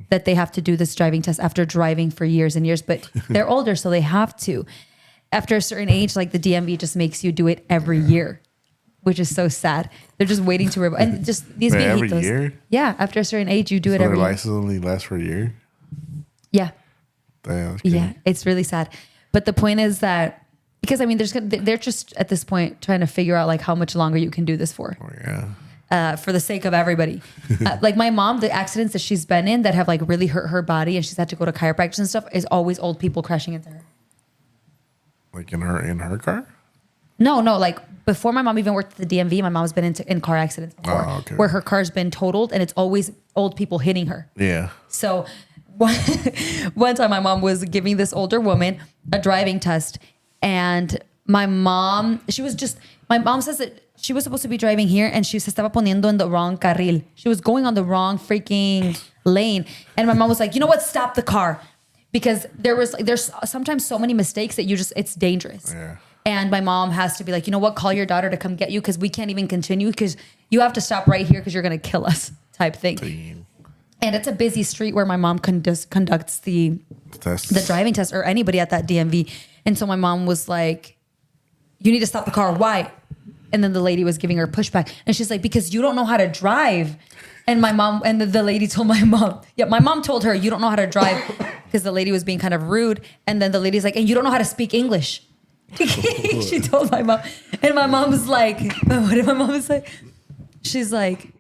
[SPEAKER 2] that they have to do this driving test after driving for years and years. But they're older, so they have to. After a certain age, like the DMV just makes you do it every year, which is so sad. They're just waiting to and just these
[SPEAKER 1] Wait, every
[SPEAKER 2] viejitos.
[SPEAKER 1] year?
[SPEAKER 2] Yeah, after a certain age, you do it
[SPEAKER 1] so their
[SPEAKER 2] every year.
[SPEAKER 1] license only lasts for a year.
[SPEAKER 2] Yeah.
[SPEAKER 1] Damn, that's
[SPEAKER 2] Yeah,
[SPEAKER 1] kidding.
[SPEAKER 2] it's really sad. But the point is that because I mean, they're just at this point trying to figure out like how much longer you can do this for
[SPEAKER 1] Oh,
[SPEAKER 2] the sake of everybody. Like my mom, the accidents that she's been in that have like really hurt her body and she's had to go to chiropractors and stuff is always old people crashing into her.
[SPEAKER 1] Like in her car.
[SPEAKER 2] No, like before my mom even worked at the DMV, my mom's been in car accidents before
[SPEAKER 1] Oh, okay.
[SPEAKER 2] where her car's been totaled and it's always old people hitting her.
[SPEAKER 1] Yeah.
[SPEAKER 2] So one time my mom was giving this older woman a driving test and my mom says that she was supposed to be driving here and she se estaba poniendo en the wrong carril. She was going on the wrong freaking lane. And my mom was like, you know what? Stop the car. Because there's sometimes so many mistakes that it's dangerous.
[SPEAKER 1] Yeah.
[SPEAKER 2] And my mom has to be like, you know what? Call your daughter to come get you because we can't even continue because you have to stop right here because you're going to kill us type thing.
[SPEAKER 1] Damn.
[SPEAKER 2] And it's a busy street where my mom conducts the driving test or anybody at that DMV. And so my mom was like, you need to stop the car. Why? And then the lady was giving her pushback. And she's like, because you don't know how to drive. And my mom, and the lady told my mom, my mom told her, you don't know how to drive, because the lady was being kind of rude. And then the lady's like, and you don't know how to speak English. She told my mom. And my mom was like, what did my mom say? She's like,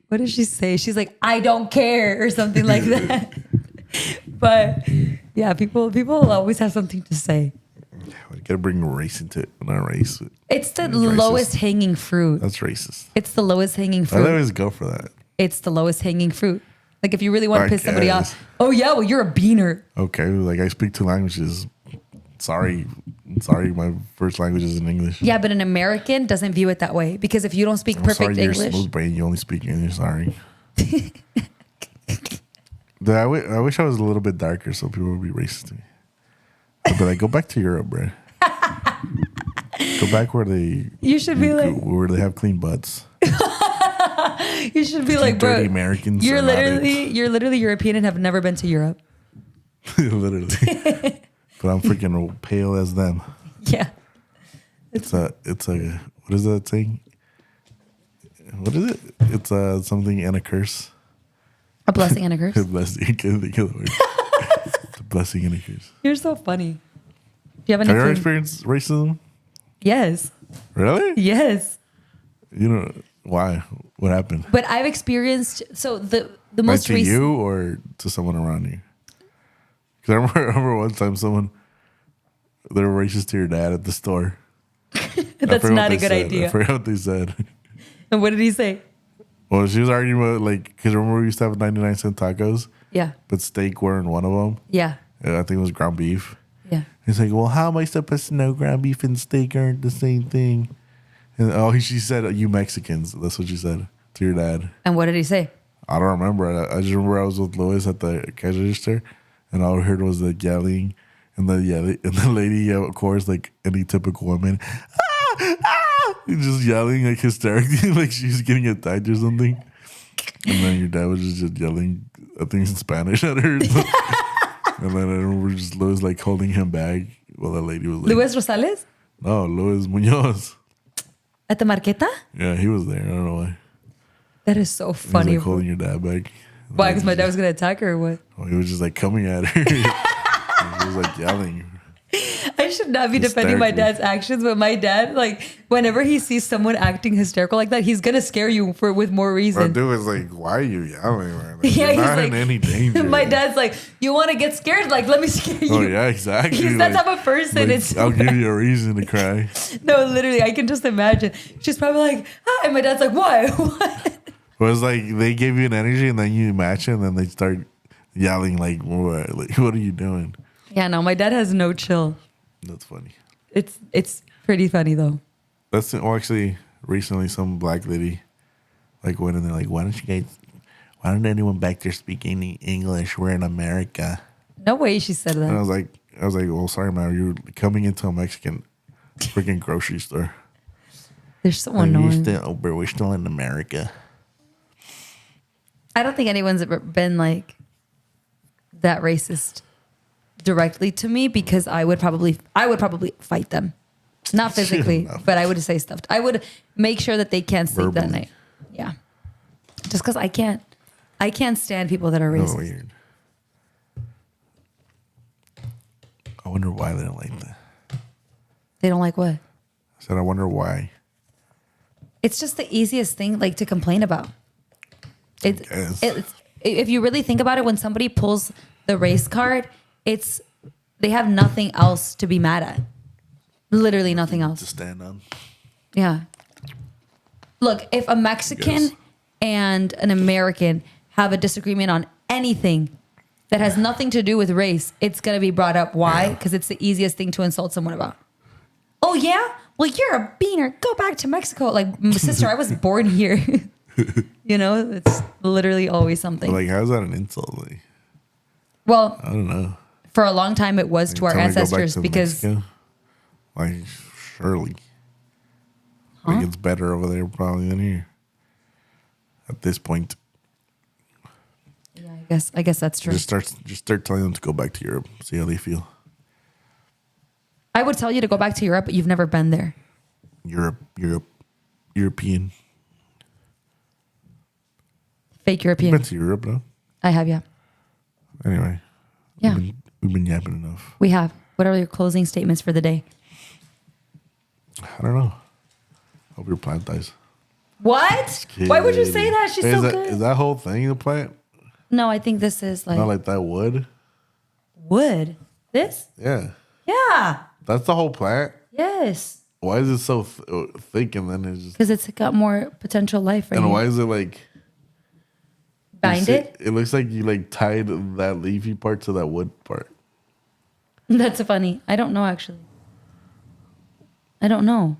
[SPEAKER 2] what did she say? She's like, I don't care, or something like that. But yeah, people always have something to say.
[SPEAKER 1] We gotta bring race into it. Not race.
[SPEAKER 2] It's the lowest hanging fruit.
[SPEAKER 1] That's racist.
[SPEAKER 2] It's the lowest hanging
[SPEAKER 1] I
[SPEAKER 2] fruit.
[SPEAKER 1] always go for that.
[SPEAKER 2] It's the lowest hanging fruit. Like if you really want to piss somebody
[SPEAKER 1] guess.
[SPEAKER 2] off, oh yeah, well you're a beaner.
[SPEAKER 1] Okay, like I speak 2 languages. Sorry, my first language is in English.
[SPEAKER 2] Yeah, but an American doesn't view it that way, because if you don't speak perfect
[SPEAKER 1] sorry,
[SPEAKER 2] English,
[SPEAKER 1] you're smooth brain. You only speak English. Sorry. I wish I was a little bit darker so people would be racist to me. I'd be like, go back to Europe, bro. Go back where they have clean butts.
[SPEAKER 2] you should be like, bro,
[SPEAKER 1] dirty Americans.
[SPEAKER 2] you're literally European and have never been to Europe.
[SPEAKER 1] Literally. But I'm freaking pale as them.
[SPEAKER 2] Yeah.
[SPEAKER 1] It's a what is that thing? What is it? It's something and a curse.
[SPEAKER 2] A blessing and a curse.
[SPEAKER 1] A blessing. I can't think of the word. It's a blessing and a curse.
[SPEAKER 2] You're so funny. Do you have
[SPEAKER 1] Have you ever
[SPEAKER 2] anything?
[SPEAKER 1] experienced racism?
[SPEAKER 2] Yes.
[SPEAKER 1] Really?
[SPEAKER 2] Yes.
[SPEAKER 1] You know why? What happened?
[SPEAKER 2] But I've experienced, so the
[SPEAKER 1] Like
[SPEAKER 2] most
[SPEAKER 1] to
[SPEAKER 2] recent.
[SPEAKER 1] you or to someone around you? Because I remember one time they were racist to your dad at the store.
[SPEAKER 2] That's not a good idea.
[SPEAKER 1] I forgot what they said.
[SPEAKER 2] And what did he say?
[SPEAKER 1] Well, she was arguing about, like, because remember we used to have 99-cent tacos,
[SPEAKER 2] Yeah.
[SPEAKER 1] but steak weren't one of them.
[SPEAKER 2] Yeah.
[SPEAKER 1] I think it was ground beef.
[SPEAKER 2] Yeah.
[SPEAKER 1] He's like, well, how am I supposed to know ground beef and steak aren't the same thing? And she said, you Mexicans. That's what she said to your dad.
[SPEAKER 2] And what did he say?
[SPEAKER 1] I don't remember. I just remember I was with Lois at the cash register, and all I heard was the yelling, and the lady, of course, like any typical woman, just yelling like hysterically, like she was getting attacked or something. And then your dad was just yelling, I think in Spanish at her. And then I remember just Lois like holding him back while the lady was like,
[SPEAKER 2] Luis Rosales?
[SPEAKER 1] no, Lois Munoz.
[SPEAKER 2] At the Marqueta?
[SPEAKER 1] Yeah, he was there. I don't know why.
[SPEAKER 2] That is so
[SPEAKER 1] He was
[SPEAKER 2] funny.
[SPEAKER 1] like holding your dad back.
[SPEAKER 2] Why? Because my dad was going to attack her or what?
[SPEAKER 1] Oh, he was just like coming at her. He was like yelling.
[SPEAKER 2] I should not be defending my
[SPEAKER 1] Hysterically.
[SPEAKER 2] dad's actions, but my dad, like, whenever he sees someone acting hysterical like that, he's going to scare you with more
[SPEAKER 1] My
[SPEAKER 2] reason.
[SPEAKER 1] dude was like, why are you yelling, man? Like,
[SPEAKER 2] Yeah,
[SPEAKER 1] you're
[SPEAKER 2] he's
[SPEAKER 1] not
[SPEAKER 2] like,
[SPEAKER 1] in any danger.
[SPEAKER 2] my dad's like, you want to get scared? Like, let me scare you.
[SPEAKER 1] Oh, yeah, exactly.
[SPEAKER 2] He's that type of person.
[SPEAKER 1] like,
[SPEAKER 2] It's
[SPEAKER 1] I'll give you a reason to cry.
[SPEAKER 2] no, literally, I can just imagine. She's probably like, ah, and my dad's like, what? What?
[SPEAKER 1] It was like they give you an energy and then you match it and then they start yelling like, what are you doing?
[SPEAKER 2] Yeah, no, my dad has no chill.
[SPEAKER 1] That's funny.
[SPEAKER 2] It's pretty funny though.
[SPEAKER 1] That's actually recently some black lady like went in there like, why don't anyone back there speak any English? We're in America.
[SPEAKER 2] No way she said
[SPEAKER 1] And I
[SPEAKER 2] that.
[SPEAKER 1] was like, well, sorry, man, you're coming into a Mexican freaking grocery store.
[SPEAKER 2] They're so
[SPEAKER 1] Like,
[SPEAKER 2] annoying.
[SPEAKER 1] but we're still in America.
[SPEAKER 2] I don't think anyone's ever been like that racist directly to me, because I would probably fight them. Not physically,
[SPEAKER 1] No.
[SPEAKER 2] but I would say stuff. I would make sure that they can't sleep that
[SPEAKER 1] Verbally.
[SPEAKER 2] night. Yeah. Just because I can't stand people that are
[SPEAKER 1] Oh,
[SPEAKER 2] racist.
[SPEAKER 1] weird. I wonder why they don't like that.
[SPEAKER 2] They don't like what?
[SPEAKER 1] I said, I wonder why.
[SPEAKER 2] It's just the easiest thing like to complain about.
[SPEAKER 1] guess.
[SPEAKER 2] If you really think about it, when somebody pulls the race card, they have nothing else to be mad at. Literally nothing
[SPEAKER 1] To
[SPEAKER 2] else.
[SPEAKER 1] stand on.
[SPEAKER 2] Yeah. Look, if a Mexican
[SPEAKER 1] Yes.
[SPEAKER 2] and an American have a disagreement on anything that has nothing to do with race, it's going to be brought up. Why?
[SPEAKER 1] Yeah.
[SPEAKER 2] Because it's the easiest thing to insult someone about. Oh, yeah? Well, you're a beaner. Go back to Mexico. Like, sister, I was born here. You know, it's literally always something.
[SPEAKER 1] But like, how's that an insult? Like,
[SPEAKER 2] Well,
[SPEAKER 1] I don't know.
[SPEAKER 2] for a long time, it was to our
[SPEAKER 1] Tell me to go back
[SPEAKER 2] ancestors
[SPEAKER 1] to
[SPEAKER 2] because
[SPEAKER 1] Mexico? Like, surely.
[SPEAKER 2] Huh?
[SPEAKER 1] Like, it's better over there probably than here. At this point,
[SPEAKER 2] yeah, I guess that's true.
[SPEAKER 1] just start telling them to go back to Europe. See how they feel.
[SPEAKER 2] I would tell you to go back to Europe, but you've never been there.
[SPEAKER 1] Europe. European.
[SPEAKER 2] Fake
[SPEAKER 1] You've
[SPEAKER 2] European.
[SPEAKER 1] been to Europe, though?
[SPEAKER 2] I have, yeah.
[SPEAKER 1] Anyway.
[SPEAKER 2] Yeah.
[SPEAKER 1] We've been yapping enough.
[SPEAKER 2] We have. What are your closing statements for the day?
[SPEAKER 1] I don't know. Hope your plant dies.
[SPEAKER 2] What? Why would you say that? She's so good.
[SPEAKER 1] Is that whole thing a plant?
[SPEAKER 2] No, I think this is like
[SPEAKER 1] Not like that wood?
[SPEAKER 2] wood. This?
[SPEAKER 1] Yeah.
[SPEAKER 2] Yeah.
[SPEAKER 1] That's the whole plant?
[SPEAKER 2] Yes.
[SPEAKER 1] Why is it so thick and then it's just...
[SPEAKER 2] Because it's got more potential life right
[SPEAKER 1] And
[SPEAKER 2] here.
[SPEAKER 1] why is it like...
[SPEAKER 2] Binded?
[SPEAKER 1] It looks like you like tied that leafy part to that wood part.
[SPEAKER 2] That's funny. I don't know, actually. I don't know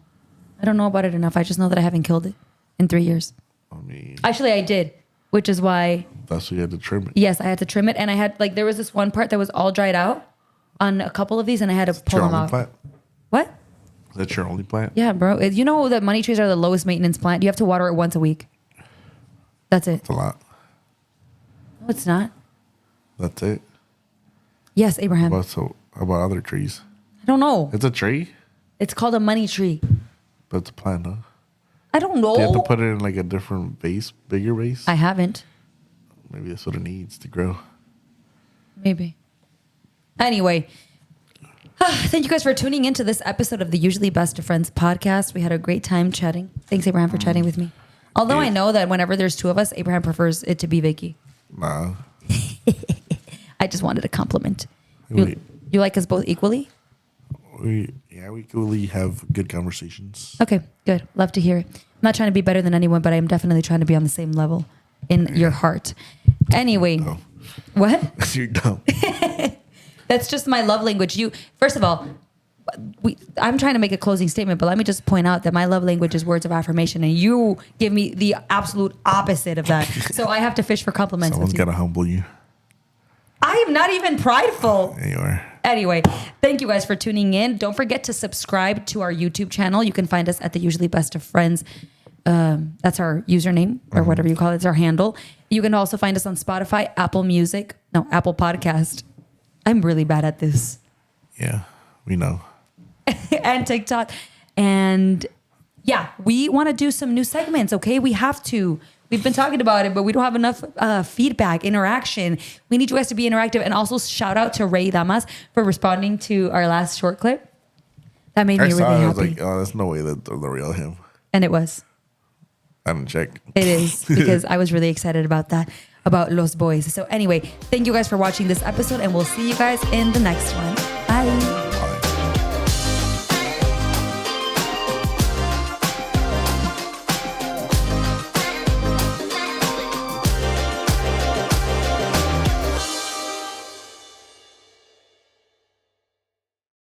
[SPEAKER 2] about it enough. I just know that I haven't killed it in 3 years.
[SPEAKER 1] I mean...
[SPEAKER 2] Actually, I did, which is why...
[SPEAKER 1] That's why you had to trim it.
[SPEAKER 2] Yes, I had to trim it. And I had, like, there was this one part that was all dried out on a couple of these, and I had to pull
[SPEAKER 1] Your
[SPEAKER 2] them
[SPEAKER 1] only
[SPEAKER 2] out.
[SPEAKER 1] plant?
[SPEAKER 2] What?
[SPEAKER 1] Is that your only plant?
[SPEAKER 2] Yeah, bro. You know that money trees are the lowest maintenance plant? You have to water it once a week. That's it.
[SPEAKER 1] That's a lot.
[SPEAKER 2] No, it's not.
[SPEAKER 1] That's it.
[SPEAKER 2] Yes, Abraham.
[SPEAKER 1] How about other trees?
[SPEAKER 2] I don't know.
[SPEAKER 1] It's a tree,
[SPEAKER 2] It's called a money tree.
[SPEAKER 1] but it's a plant, huh?
[SPEAKER 2] I don't know.
[SPEAKER 1] Do you have to put it in like a different vase, bigger vase?
[SPEAKER 2] I haven't.
[SPEAKER 1] Maybe that's what it needs to grow.
[SPEAKER 2] Maybe. Anyway, thank you guys for tuning into this episode of the Usually Best of Friends podcast. We had a great time chatting. Thanks, Abraham, for chatting with me. Although I know that whenever there's two of us, Abraham prefers it to be Vicky.
[SPEAKER 1] Nah.
[SPEAKER 2] I just wanted a compliment.
[SPEAKER 1] We-
[SPEAKER 2] You like us both equally?
[SPEAKER 1] We equally have good conversations.
[SPEAKER 2] Okay, good. Love to hear it. I'm not trying to be better than anyone, but I'm definitely trying to be on the same level in your heart. Anyway,
[SPEAKER 1] No.
[SPEAKER 2] what?
[SPEAKER 1] You're dumb.
[SPEAKER 2] That's just my love language. First of all, I'm trying to make a closing statement, but let me just point out that my love language is words of affirmation, and you give me the absolute opposite of that. So I have to fish for compliments.
[SPEAKER 1] Someone's
[SPEAKER 2] with
[SPEAKER 1] got
[SPEAKER 2] you.
[SPEAKER 1] to humble you.
[SPEAKER 2] I am not even prideful.
[SPEAKER 1] There you are.
[SPEAKER 2] Anyway, thank you guys for tuning in. Don't forget to subscribe to our YouTube channel. You can find us at the Usually Best of Friends. That's our username or whatever you call it. It's our handle. You can also find us on Spotify, Apple Podcast. I'm really bad at this.
[SPEAKER 1] Yeah, we know.
[SPEAKER 2] And TikTok. And yeah, we want to do some new segments, okay? We have to. We've been talking about it, but we don't have enough feedback, interaction. We need you guys to be interactive. And also shout out to Ray Damas for responding to our last short clip. That made me really
[SPEAKER 1] I was
[SPEAKER 2] happy.
[SPEAKER 1] like, oh, there's no way that the real him.
[SPEAKER 2] And it was.
[SPEAKER 1] I didn't check.
[SPEAKER 2] It is, because I was really excited about that, about Los Boys. So anyway, thank you guys for watching this episode, and we'll see you guys in the next one.